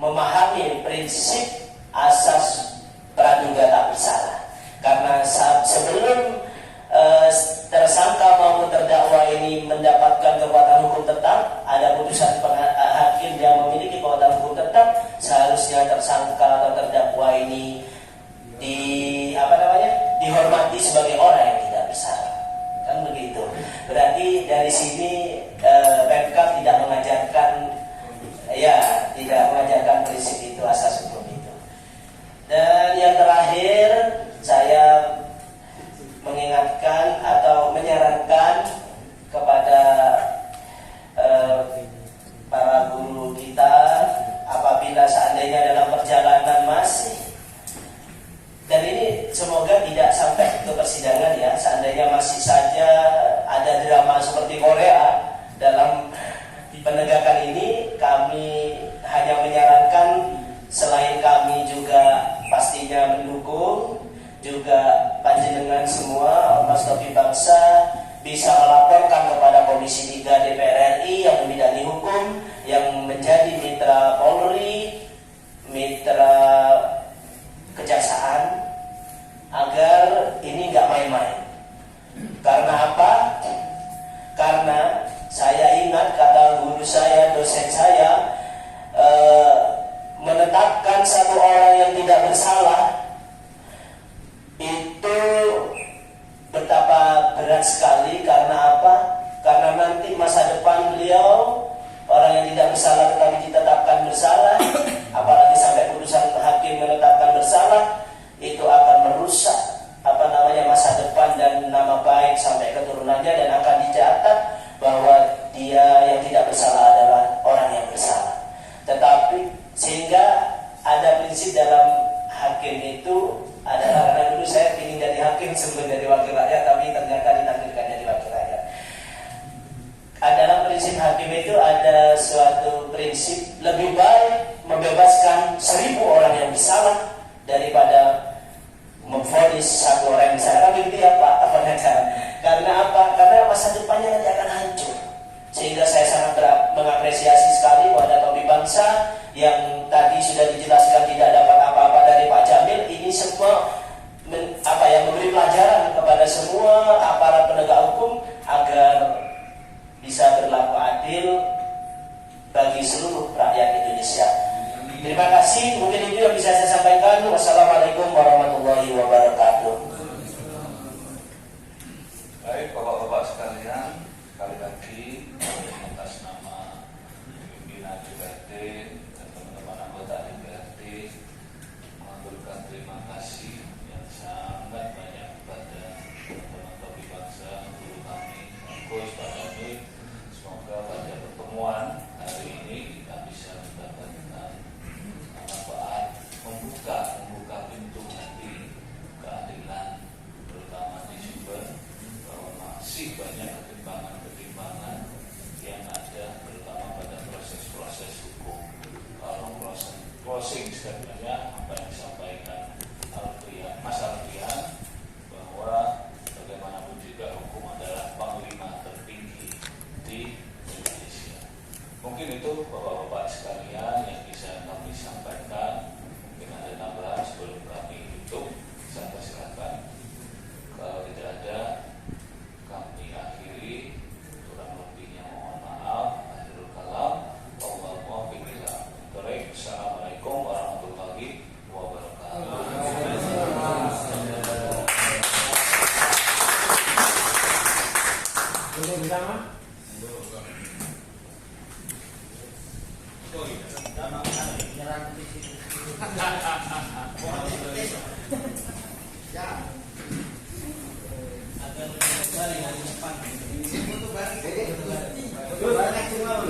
memahami prinsip asas praduga tak bersalah. Karena sebelum tersangka maupun terdakwa ini mendapatkan kekuatan hukum tetap, ada putusan hakim yang memiliki kekuatan hukum tetap, seharusnya tersangka atau terdakwa ini dihormati sebagai orang yang tidak bersalah. Kan begitu. Berarti dari sini Pemkab tidak mengajarkan prinsip itu, asas hukum itu. Dan yang terakhir, saya mengingatkan atau menyarankan kepada para guru kita, apabila seandainya dalam perjalanan masih, dan ini semoga tidak sampai ke persidangan ya, seandainya masih saja ada drama seperti Korea dalam penegakan ini, kami hanya menyarankan, selain kami juga pastinya mendukung, juga panjenengan semua Ormas Topi Bangsa bisa melaporkan kepada Komisi 3 DPR RI yang membidangi hukum, yang menjadi mitra Polri, mitra kejaksaan, agar ini nggak main-main. Karena apa? Karena saya ingat kata guru saya, dosen saya, menetapkan satu orang yang tidak bersalah itu betapa berat sekali. Karena apa? Karena nanti masa depan beliau, orang yang tidak bersalah tetapi ditetapkan bersalah, apalagi sampai putusan hakim menetapkan bersalah, itu akan merusak masa depan dan nama baik sampai keturunannya, dan akan dicatat bahwa dia yang tidak bersalah adalah orang yang bersalah. Tetapi sehingga ada prinsip dalam hakim itu adalah, karena dulu saya ingin jadi hakim sebelum jadi wakil rakyat, tapi ternyata ditakdirkan jadi wakil rakyat. Dalam prinsip hakim itu ada suatu prinsip, lebih baik membebaskan 1000 orang yang bersalah daripada memvonis satu orang yang bersalah. Begitu ya Pak Pengacara. Karena apa? Karena masa depannya nanti akan hancur. Sehingga saya sangat mengapresiasi sekali pada Topi Bangsa yang tadi sudah dijelaskan tidak dapat apa-apa dari Pak Jamil. Ini semua memberi pelajaran kepada semua aparat penegak hukum agar bisa berlaku adil bagi seluruh rakyat Indonesia. Terima kasih. Mungkin itu yang bisa saya sampaikan. Wassalamualaikum warahmatullahi wabarakatuh. Baik, Bapak-bapak sekalian, sekali lagi atas nama pimpinan DPRD dan teman-teman anggota DPRD mengaturkan terima kasih yang sangat banyak kepada teman-teman Topi Bangsa, guru kami, Coach Pak Jamil. Semoga pada pertemuan hari ini kita bisa mendapatkan manfaat, membuka pintu hati keadilan, terutama di Sumber, bahwa masih banyak ketimpangan yang ada, terutama pada proses-proses hukum. Kalau closing statementnya apa yang disampaikan Mas Alfian, bahwa bagaimanapun juga hukum adalah panglima tertinggi di Indonesia. Mungkin itu Bapak-bapak sekalian yang bisa kami sampaikan. Mungkin ada tambahan sebelum kami tutup, saya persilakan. Kalau tidak ada, kami akhiri. Kurang lebihnya mohon maaf. Akhirul kalam. Wassalamualaikum warahmatullahi wabarakatuh. Banyak semua.